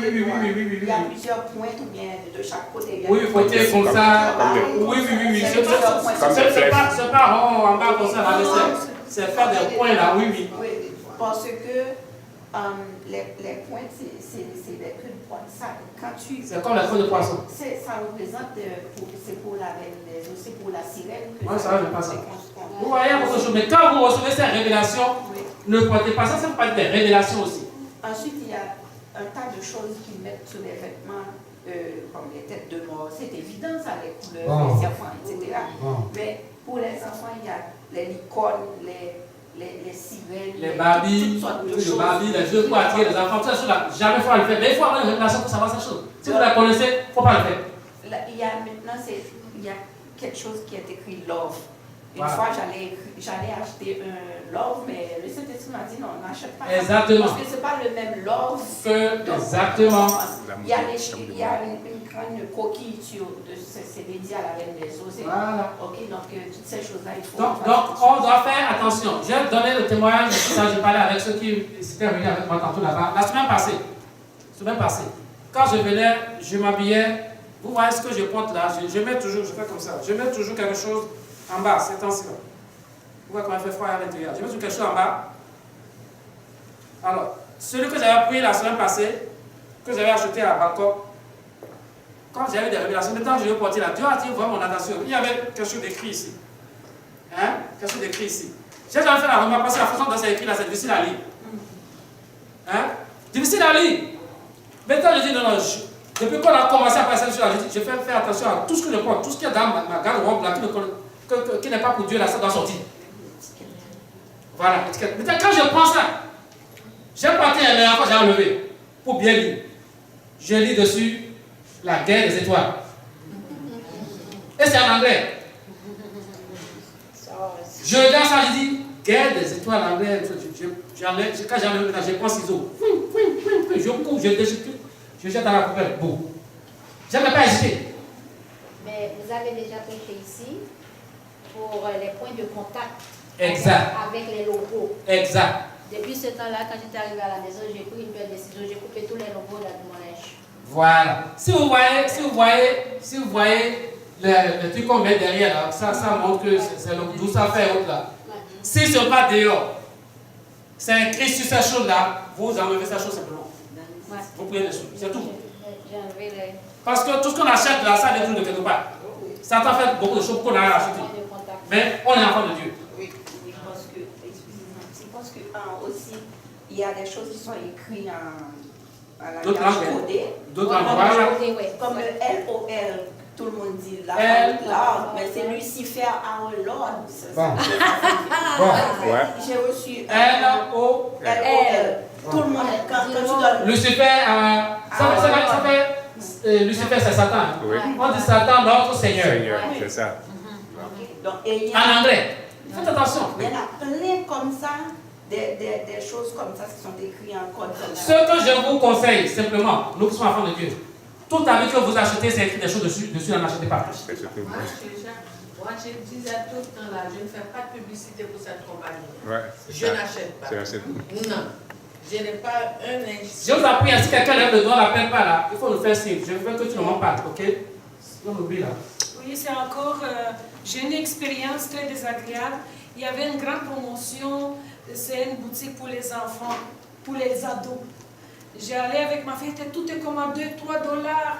Il y a plusieurs pointes ou bien de chaque côté. Oui, il faut être comme ça. Oui. C'est pas rond en bas comme ça, la vaisselle. C'est faire des points là, oui. Parce que les pointes, c'est des queues de poisson. C'est comme la queue de poisson. Ça représente, c'est pour la reine des eaux, c'est pour la sirène. Moi, ça va, je ne pas ça. Vous voyez autre chose, mais quand vous recevez ces révélations, ne portez pas ça, ça fait des révélations aussi. Ensuite, il y a un tas de choses qu'ils mettent sur les vêtements, comme les têtes de mort. C'est évident, ça, les couleurs, les serpents, etc. Mais pour les enfants, il y a les licornes, les sirènes, les babilles, les jeux pour attirer les enfants. Toutes ces choses-là, jamais il faut le faire. Mais il faut avoir une révélation pour savoir ces choses. Si vous la connaissez, il ne faut pas le faire. Il y a maintenant, il y a quelque chose qui est écrit love. Une fois, j'allais acheter un love, mais le Saint-Esprit m'a dit non, on n'achète pas. Exactement. Parce que ce n'est pas le même love. Exactement. Il y a une grande coquille de c'est dédié à la reine des eaux. Voilà. Ok, donc toutes ces choses-là, il faut. Donc on doit faire attention. J'ai donné le témoignage de tout ça, j'ai parlé avec ceux qui s'étaient venus avec moi tantôt là-bas. La semaine passée, quand je venais, je m'habillais. Vous voyez ce que je porte là, je mets toujours, je fais comme ça, je mets toujours quelque chose en bas, c'est temps-ci là. Vous voyez comment il fait froid à l'intérieur. Je mets toujours quelque chose en bas. Alors, celui que j'avais pris la semaine passée, que j'avais acheté à Bangkok, quand j'ai eu des révélations, maintenant que je l'ai porté là, Dieu a attiré vraiment mon attention. Il y avait quelque chose d'écrit ici. Quelque chose d'écrit ici. J'ai jamais fait la remarque parce que la façon dont c'est écrit là, c'est difficile à lire. Difficile à lire. Maintenant, je dis non, depuis qu'on a commencé à passer sur la justice, je fais faire attention à tout ce que je porte, tout ce qu'il y a dans ma garde-robe là, qui n'est pas pour Dieu là, ça doit sortir. Voilà, étiquette. Maintenant, quand je prends ça, j'ai porté un meilleur, j'ai enlevé pour bien lire. Je lis dessus la guerre des étoiles. Et c'est en anglais. Je regarde ça, je dis guerre des étoiles en anglais. Quand j'enlève, je prends ciseaux. Je coupe, je déchire, je jette dans la poubelle. Bon. Je n'ai pas hésité. Mais vous avez déjà prêché ici pour les points de contact. Exact. Avec les logos. Exact. Depuis ce temps-là, quand j'étais arrivé à la maison, j'ai pris une paire de ciseaux, j'ai coupé tous les logos de mon linge. Voilà. Si vous voyez le truc qu'on met derrière là, ça montre que c'est d'où ça fait autre là. Si ce n'est pas dehors, c'est écrit sur cette chose là, vous enlevez cette chose simplement. Ouais. Vous priez dessus, c'est tout. J'ai enlevé les Parce que tout ce qu'on achète là, ça détruit de quelque part. Ça t'a fait beaucoup de choses qu'on a acheté. points de contact. Mais on est enfant de Dieu. Oui, je pense que, excusez-moi, je pense que aussi, il y a des choses qui sont écrites en D'autres langage langues. codé. D'autres langues. Voilà. Comme le LOL, tout le monde dit là, L. mais c'est Lucifer our Lord. Bon. Bon. Ouais. J'ai reçu LOL. Tout le monde, quand tu donnes. Lucifer, ça fait Lucifer c'est Satan. Oui. On dit Satan, notre Seigneur. Seigneur, c'est ça. Donc, et il y a- En anglais. Faites attention. il y en a plein comme ça, des choses comme ça qui sont écrites en code comme Ce ça. que je vous conseille, simplement, nous qui sommes enfants de Dieu, tout habit que vous achetez, c'est écrit des choses dessus, n'achetez pas. C'est ce que vous Moi, je disais tout le temps là, je ne fais pas de publicité pour cette compagnie. Ouais, Je n'achète pas. c'est Non. Je n'ai pas un inch. Je vous appris, si quelqu'un lève le doigt, l'appelle pas là, il faut le faire signe. Je veux que tu ne m'en parles, ok? On oublie là. Oui, c'est encore, j'ai une expérience très désagréable. Il y avait une grande promotion, c'est une boutique pour les enfants, pour les ados. J'ai allé avec ma fille, tout est comme à 2-3 dollars.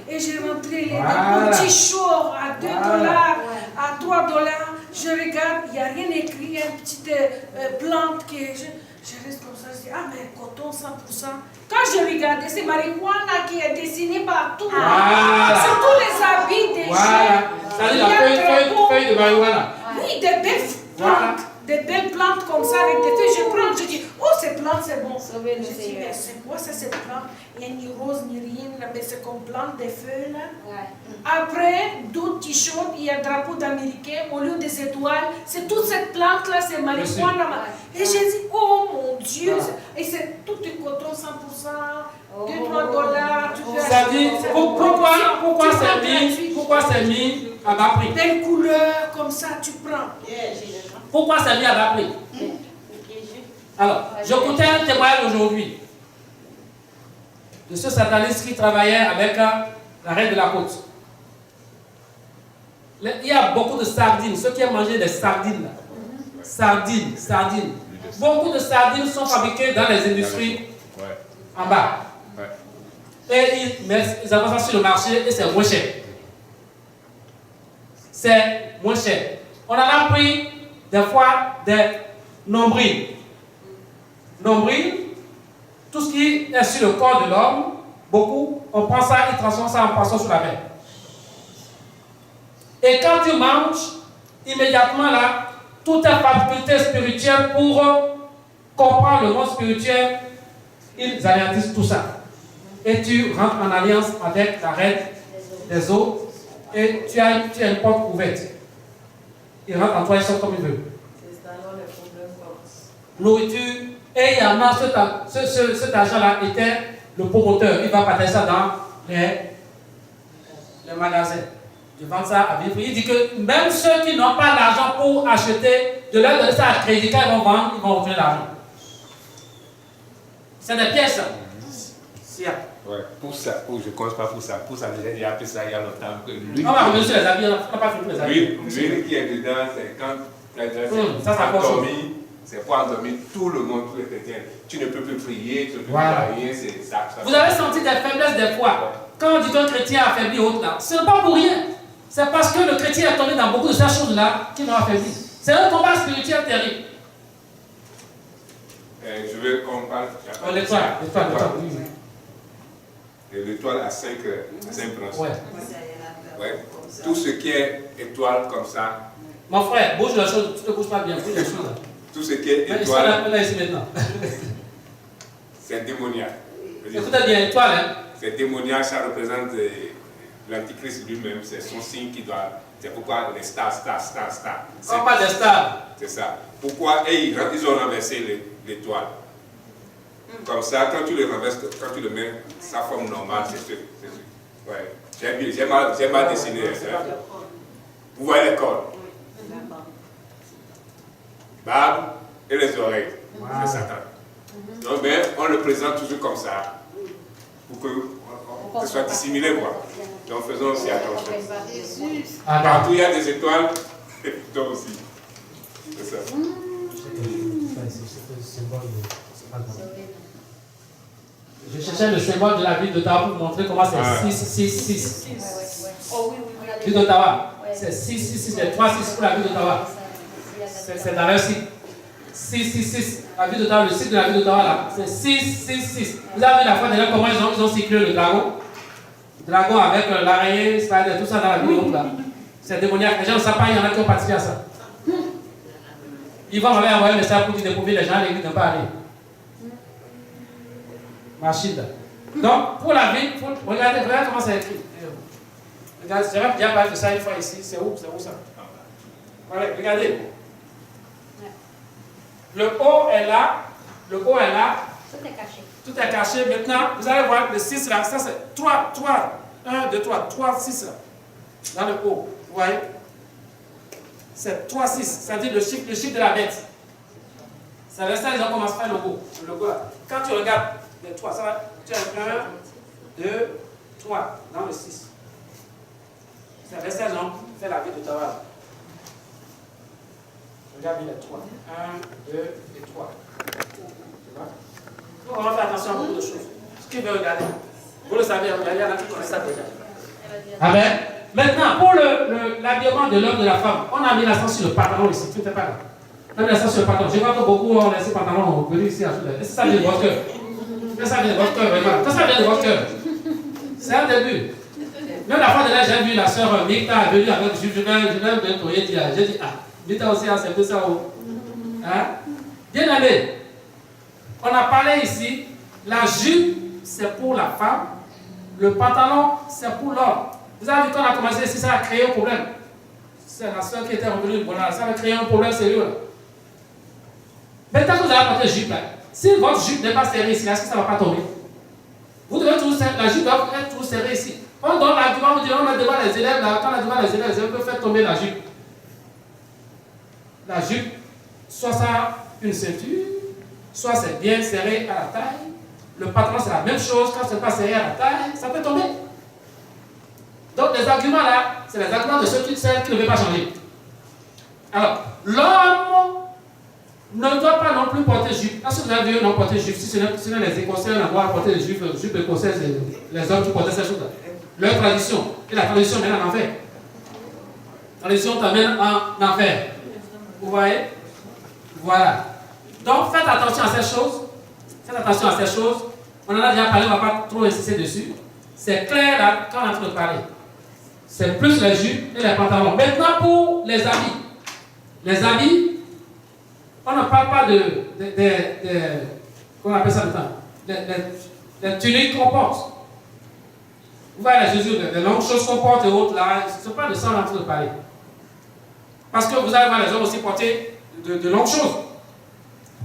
Et j'ai rentré les petits shorts à 2 dollars, à 3 dollars. Je regarde, il n'y a rien écrit, il y a une petite plante qui est... Je reste comme ça, je dis, ah mais coton 100%. Quand je regardais, c'est marijuana qui est dessinée partout. Voilà. Sur tous les habits des Voilà. Ça dit la feuille de marijuana. Oui, des belles plantes. Des belles plantes comme ça avec des feuilles. Je prends, je dis, oh, ces plantes, c'est bon. Sauvez le Je dis, Seigneur. mais c'est quoi ça, cette plante? Il n'y a ni rose ni rien, là, mais c'est comme plante des feuilles là. Ouais. Après, d'autres t-shirts, il y a drapeau d'Américain, au lieu des étoiles, c'est toute cette plante là, c'est marijuana. Et j'ai dit, oh mon Dieu, et c'est tout du coton 100%, 2-3 dollars. Ça dit, pourquoi c'est mis à bas prix? Belle couleur, comme ça, tu prends. Pourquoi c'est mis à bas prix? Alors, j'écoutais un témoignage aujourd'hui de ce sataniste qui travaillait avec la reine de la côte. Il y a beaucoup de sardines, ceux qui aiment manger des sardines là. Sardines. Beaucoup de sardines sont fabriquées dans les industries en bas. Et ils avancent ça sur le marché et c'est moins cher. C'est moins cher. On en a pris des fois des nombrils. Nombril, tout ce qui est sur le corps de l'homme, beaucoup, on prend ça et transforme ça en poisson sur la mer. Et quand tu manges, immédiatement là, toute ta faculté spirituelle pour comprendre le monde spirituel, ils anéantissent tout ça. Et tu rentres en alliance avec la reine des eaux et tu as une porte ouverte. Il rentre en toi et sort comme il veut. C'est alors le problème commence. Nourriture, et il y en a, cet argent-là était le promoteur. Il va partager ça dans les magasins. Je vends ça à bien prix. Il dit que même ceux qui n'ont pas l'argent pour acheter, de leur donner ça à crédit, quand ils vont vendre, ils vont retourner l'argent. C'est des pièces. Ouais, pour ça, je ne commence pas pour ça. Pour ça, j'ai appris ça il y a longtemps. On va revenir sur les habits, on n'a pas fini les habits. L'huile qui est dedans, c'est quand ça endormi, c'est pour endormir tout le monde, tous les chrétiens. Tu ne peux plus prier, tu ne peux plus rien, c'est ça. Vous avez senti des faiblesses des fois. Quand on dit qu'un chrétien a affaibli autre là, ce n'est pas pour rien. C'est parce que le chrétien est tombé dans beaucoup de ces choses-là qui l'ont affaibli. C'est un combat spirituel terrible. Je veux qu'on parle. L'étoile. Et l'étoile a 5 branches. Ouais. Ouais. Tout ce qui est étoile comme ça. Mon frère, bouge la chose, tu ne bouges pas bien, bouge la chose. Tout ce qui est étoile. Là, ici maintenant. C'est démoniaque. Écoutez bien, étoile, hein? C'est démoniaque, ça représente l'antichrist lui-même, c'est son signe qui doit. C'est pourquoi les stars. On parle des stars. C'est ça. Pourquoi ils ont renversé l'étoile. Comme ça, quand tu le renverses, quand tu le mets, sa forme normale, c'est sûr. Ouais. J'ai mal dessiné. Vous voyez les cordes. Barbe et les oreilles. C'est Satan. Donc, mais on le présente toujours comme ça, pour que ce soit dissimulé, quoi. Donc faisons aussi attention. Partout il y a des étoiles, toi aussi. C'est ça. Je cherchais le symbole de la ville d'Ottawa pour vous montrer comment c'est 6. Ville d'Ottawa. C'est 6, c'est 3, 6 pour la ville d'Ottawa. C'est dans leur site. 6. La ville d'Ottawa, le site de la ville d'Ottawa là, c'est 6. Vous avez vu la fois déjà comment ils ont cyclé le dragon? Le dragon avec l'araignée, spider, tout ça dans la ville là. C'est démoniaque. Les gens ne savent pas, il y en a qui ont participé à ça. Ils vont m'avoir envoyé un message pour dire découvrir les gens à l'église de Paris. Machine. Donc, pour la ville, regardez comment c'est écrit. Regardez, j'avais déjà parlé de ça une fois ici. C'est où ça? Voilà, regardez. Le haut est là. Tout est caché. Tout est caché. Maintenant, vous allez voir le 6 là. Ça, c'est 3. 1, 2, 3. 3, 6 là. Dans le haut. Vous voyez? C'est 3, 6. C'est-à-dire le chiffre de la bête. C'est là ça, les gens commencent à faire le logo là. Quand tu regardes les 3, ça va. Tu as 1, 2, 3. Dans le 6. C'est là ça, les gens font la vie de Ottawa. Regarde bien les 3. 1, 2 et 3. Donc, on va faire attention à beaucoup de choses. Qui veut regarder? Vous le savez, il y en a qui connaissent ça déjà. Amen. Maintenant, pour l'habillement de l'homme et de la femme, on a mis l'accent sur le pantalon ici. Tu ne fais pas là. On a mis l'accent sur le pantalon. Je vois que beaucoup ont laissé le pantalon au ici à Soudan. Est-ce que ça vient de votre cœur? Est-ce que ça vient de votre cœur vraiment? Est-ce que ça vient de votre cœur? C'est un début. Même la fois de là, j'ai vu la sœur Mika venue avec je vais nettoyer. J'ai dit, Mika aussi, c'est tout ça. Hein? Bien allé. On a parlé ici, la jupe, c'est pour la femme. Le pantalon, c'est pour l'homme. Vous avez vu qu'on a commencé ici, ça a créé un problème. C'est la soeur qui était revenue, voilà, ça a créé un problème sérieux. Maintenant que vous avez porté jupe là, si votre jupe n'est pas serrée ici, est-ce que ça ne va pas tomber? Vous devez toujours serrer, la jupe doit être toujours serrée ici. On donne l'argument, on dit on a devant les élèves, là, quand on a devant les élèves peuvent faire tomber la jupe. La jupe, soit ça a une ceinture, soit c'est bien serré à la taille. Le pantalon c'est la même chose, quand c'est pas serré à la taille, ça peut tomber. Donc les arguments là, c'est les arguments de ceux qui ne veulent pas changer. Alors, l'homme ne doit pas non plus porter jupe. Est-ce que vous avez vu un homme porter jupe? Si ce n'est les Écossais, on va porter des jupes écossaises, les hommes qui portaient ces choses-là. Leur tradition. Et la tradition mène en enfer. La tradition t'amène en enfer. Vous voyez? Voilà. Donc faites attention à ces choses. Faites attention à ces choses. On en a déjà parlé, on ne va pas trop insister dessus. C'est clair là, quand on est en train de parler. C'est plus les jupes et les pantalons. Maintenant pour les habits. Les habits, on ne parle pas comment on appelle ça maintenant? Les tuniques qu'on porte. Vous voyez Jésus, les longues choses qu'on porte et autres là, ce n'est pas de ça qu'on est en train de parler. Parce que vous allez voir les hommes aussi porter de longues choses.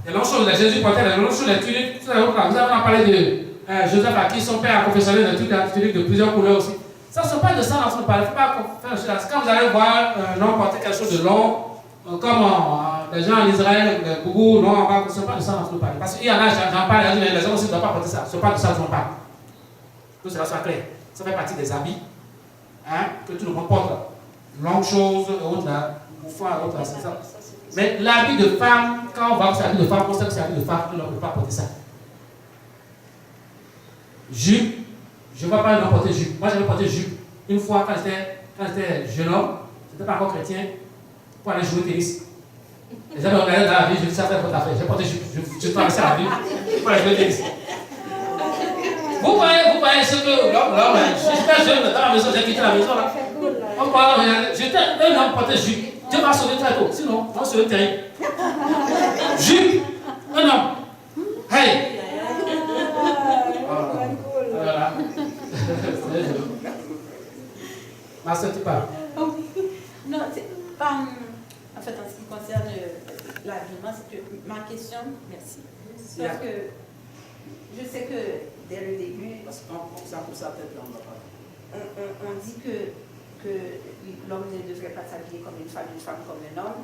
Les longues choses, les Jésus portait les longues choses, les tuniques, tout ça, vous allez parler de Joseph à qui son père a confectionné des tuniques de plusieurs couleurs aussi. Ça ne sont pas de ça qu'on est en train de parler. Il ne faut pas faire ça. Quand vous allez voir un homme porter quelque chose de long, comme les gens en Israël, les boubous, non, ce n'est pas de ça qu'on est en train de parler. Parce qu'il y en a, j'en parle, les hommes aussi ne doivent pas porter ça. Ce n'est pas de ça qu'on parle. Que cela soit clair. Ça fait partie des habits que tout le monde porte. Longues choses, autres là, bouffons, autres là, c'est ça. Mais l'habit de femme, quand on va pour l'habit de femme, on sait que c'est l'habit de femme, on ne peut pas porter ça. Jupe, je ne vois pas un homme porter jupe. Moi j'avais porté jupe. Une fois quand j'étais jeune homme, je n'étais pas encore chrétien, pour aller jouer au tennis. Les gens me regardaient dans la vie, je dis ça fait votre affaire. J'ai porté jupe, je traversais la vie pour aller jouer au tennis. Vous voyez ce que l'homme, j'étais jeune dans la maison, j'ai quitté la maison là. On parle, j'étais un homme porté jupe. Dieu m'a sauvé très tôt, sinon, on serait terrible. Jupe, un homme. Hey! Voilà. Ma soeur, tu parles. Non, en fait, en ce qui concerne l'habillement, c'est que ma question, merci. Parce que je sais que dès le début, on dit que l'homme ne devrait pas s'habiller comme une femme comme un homme,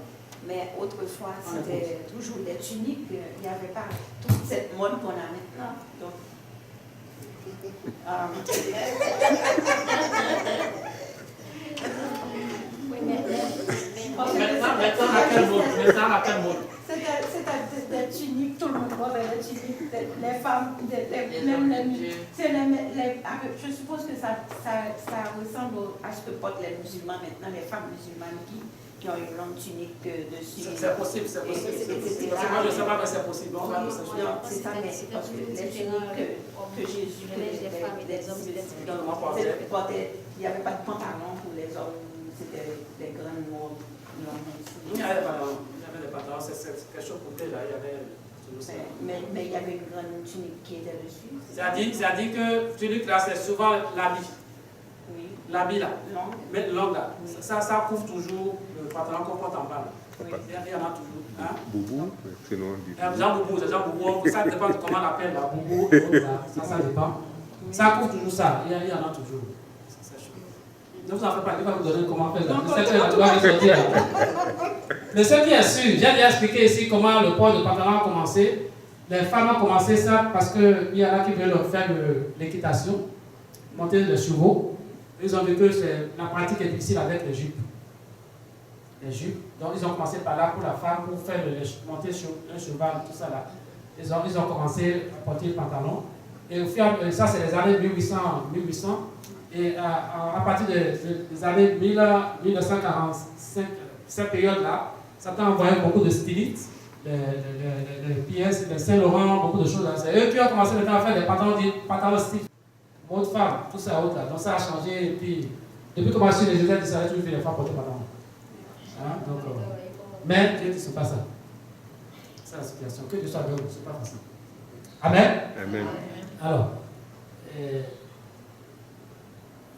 mais autrefois, c'était toujours des tuniques, il n'y avait pas toute cette mode qu'on a maintenant. Donc, Maintenant, à quel mode? C'est des tuniques, tout le monde porte des tuniques, les femmes, même je suppose que ça ressemble à ce que portent les musulmans maintenant, les femmes musulmanes qui ont une longue tunique dessus. C'est possible, c'est possible. Moi, je ne sais pas, mais c'est possible. C'est ça, mais parce que les tuniques que Jésus, les hommes portaient, il n'y avait pas de pantalon pour les hommes, c'était des grandes longues. Il y avait des pantalons, c'est quelque chose pour là, il y avait toujours ça. Mais il y avait une grande tunique qui était dessus. C'est-à-dire que tunique là, c'est souvent l'habit. Oui. L'habit là. Long. Mais long là. Oui. Ça couvre toujours le pantalon qu'on porte en bas. Oui. Il y en a toujours. Hein? Boubou, sinon on dit. Jean Boubou, ça dépend de comment on l'appelle là. Boubou, ça dépend. Ça couvre toujours ça. Il y en a toujours. Ne vous en faites pas, il va vous donner comment faire. Mais ce qui est sûr, j'ai déjà expliqué ici comment le port de pantalon a commencé. Les femmes ont commencé ça parce qu'il y en a qui veulent leur faire l'équitation, monter les chevaux. Ils ont vu que la pratique est difficile avec les jupes. Les jupes. Donc ils ont commencé par là pour la femme, pour faire monter un cheval, tout ça là. Ils ont commencé à porter le pantalon. Et au fur et à mesure, ça c'est les années 1800. Et à partir des années 1945, cette période-là, ça t'a envoyé beaucoup de stylistes, les pièces, les Saint-Laurent, beaucoup de choses. C'est eux qui ont commencé maintenant à faire des pantalons style, mode femme, tout ça autre là. Donc ça a changé. Et puis, depuis que moi je suis les États-Unis, ça a toujours fait les femmes porter pantalons. Hein? Donc, mais Dieu ne dit pas ça. C'est la situation. Que Dieu soit avec vous, c'est pas facile. Amen. Amen. Alors,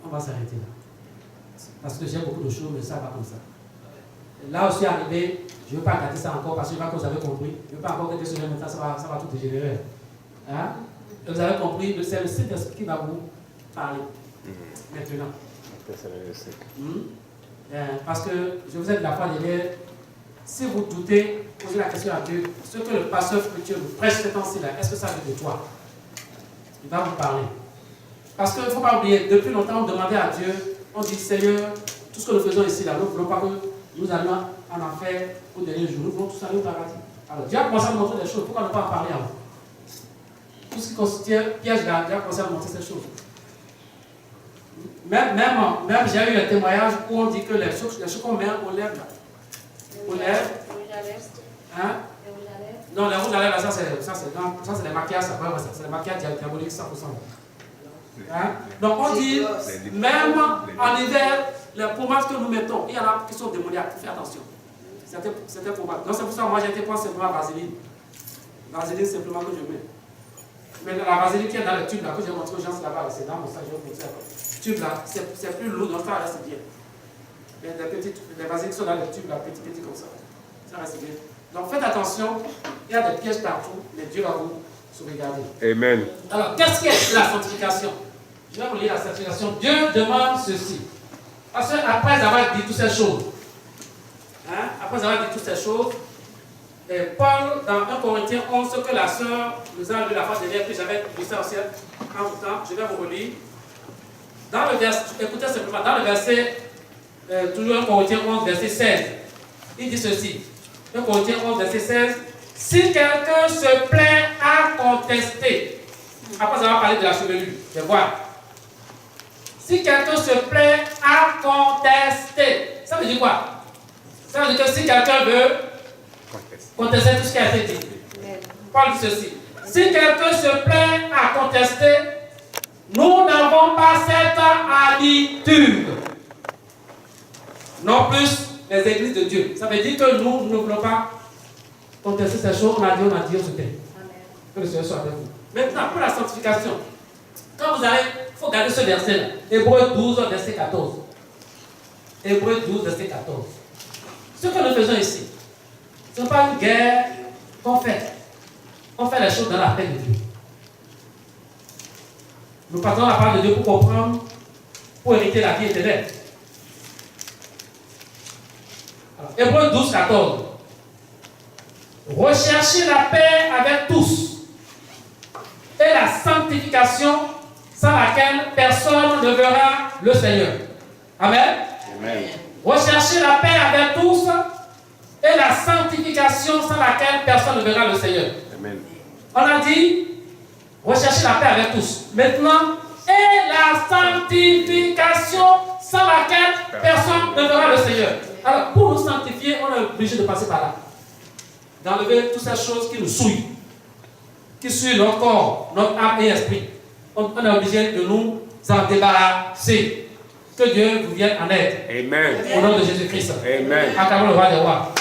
on va s'arrêter là. Parce que j'ai beaucoup de choses, mais ça va comme ça. Là où je suis arrivé, je ne veux pas garder ça encore parce que je vois que vous avez compris. Je ne veux pas encore que ce maintenant, ça va tout dégénérer. Hein? Vous avez compris, c'est le Saint-Esprit qui va vous parler. Maintenant. Parce que je vous ai dit la fois dernière, si vous doutez, posez la question à Dieu. Ce que le pasteur spirituel vous prêche ce temps-ci là, est-ce que ça vient de toi? Il va vous parler. Parce qu'il ne faut pas oublier, depuis longtemps, on demandait à Dieu, on dit Seigneur, tout ce que nous faisons ici, là, nous ne voulons pas que nous allions en enfer au dernier jour. Nous voulons tous aller au paradis. Alors, Dieu a commencé à nous montrer des choses. Pourquoi ne pas en parler avant? Tout ce qui constitue piège là, Dieu a commencé à nous montrer ces choses. Même j'ai eu un témoignage où on dit que les choses qu'on met aux lèvres, là. Aux lèvres. Hein? Non, les rouges à lèvres, ça c'est les maquillages, c'est les maquillages diaboliques 100%. Hein? Donc on dit, même en hiver, les pommades que nous mettons, il y en a qui sont démoniaques, faites attention. C'était pommades. Donc c'est pour ça que moi j'ai été prendre simplement vaseline. Vaseline simplement que je mets. Mais la vaseline qui est dans le tube là, que j'ai montré aux gens là-bas, c'est dans mon sac, je vais vous montrer. Le tube là, c'est plus lourd, donc ça reste bien. Mais les vaselines qui sont dans le tube là, petit comme ça. Ça reste bien. Donc faites attention, il y a des pièges partout, mais Dieu va vous sauvegarder. Amen. Alors, qu'est-ce qu'est la sanctification? Je vais vous lire la sanctification. Dieu demande ceci. Parce qu'après avoir dit toutes ces choses, Paul, dans 1 Corinthiens 11, ce que la sœur nous a lu la fois dernière, que j'avais lu ça aussi en tout temps, je vais vous relire. Dans le verset, écoutez simplement, dans le verset, toujours 1 Corinthiens 11, verset 16, il dit ceci. 1 Corinthiens 11, verset 16. Si quelqu'un se plaît à contester, après avoir parlé de la chevelure, de voir. Si quelqu'un se plaît à contester, ça veut dire quoi? Ça veut dire que si quelqu'un veut contester tout ce qui a été dit. Paul dit ceci. Si quelqu'un se plaît à contester, Nous n'avons pas cette habitude. Non plus les églises de Dieu. Ça veut dire que nous ne voulons pas contester ces choses. On a dit, on se tait. Que le Seigneur soit avec vous. Maintenant, pour la sanctification, quand vous allez, il faut garder ce verset-là. Hébreux 12, verset 14. Hébreux 12, verset 14. Ce que nous faisons ici, ce n'est pas une guerre qu'on fait. On fait les choses dans la paix de Dieu. Nous partons la parole de Dieu pour comprendre, pour hériter la vie éternelle. Hébreux 12, 14. Recherchez la paix avec tous et la sanctification sans laquelle personne ne verra le Seigneur. Amen. Amen. Recherchez la paix avec tous et la sanctification sans laquelle personne ne verra le Seigneur. Amen. On a dit, recherchez la paix avec tous. Maintenant, et la sanctification sans laquelle personne ne verra le Seigneur. Alors, pour nous sanctifier, on est obligé de passer par là. D'enlever toutes ces choses qui nous souillent, qui souillent notre corps, notre âme et esprit. On est obligé de nous en débarrasser. Que Dieu vous vienne en aide. Amen. Au nom de Jésus-Christ. Amen. Acclamons le roi des rois.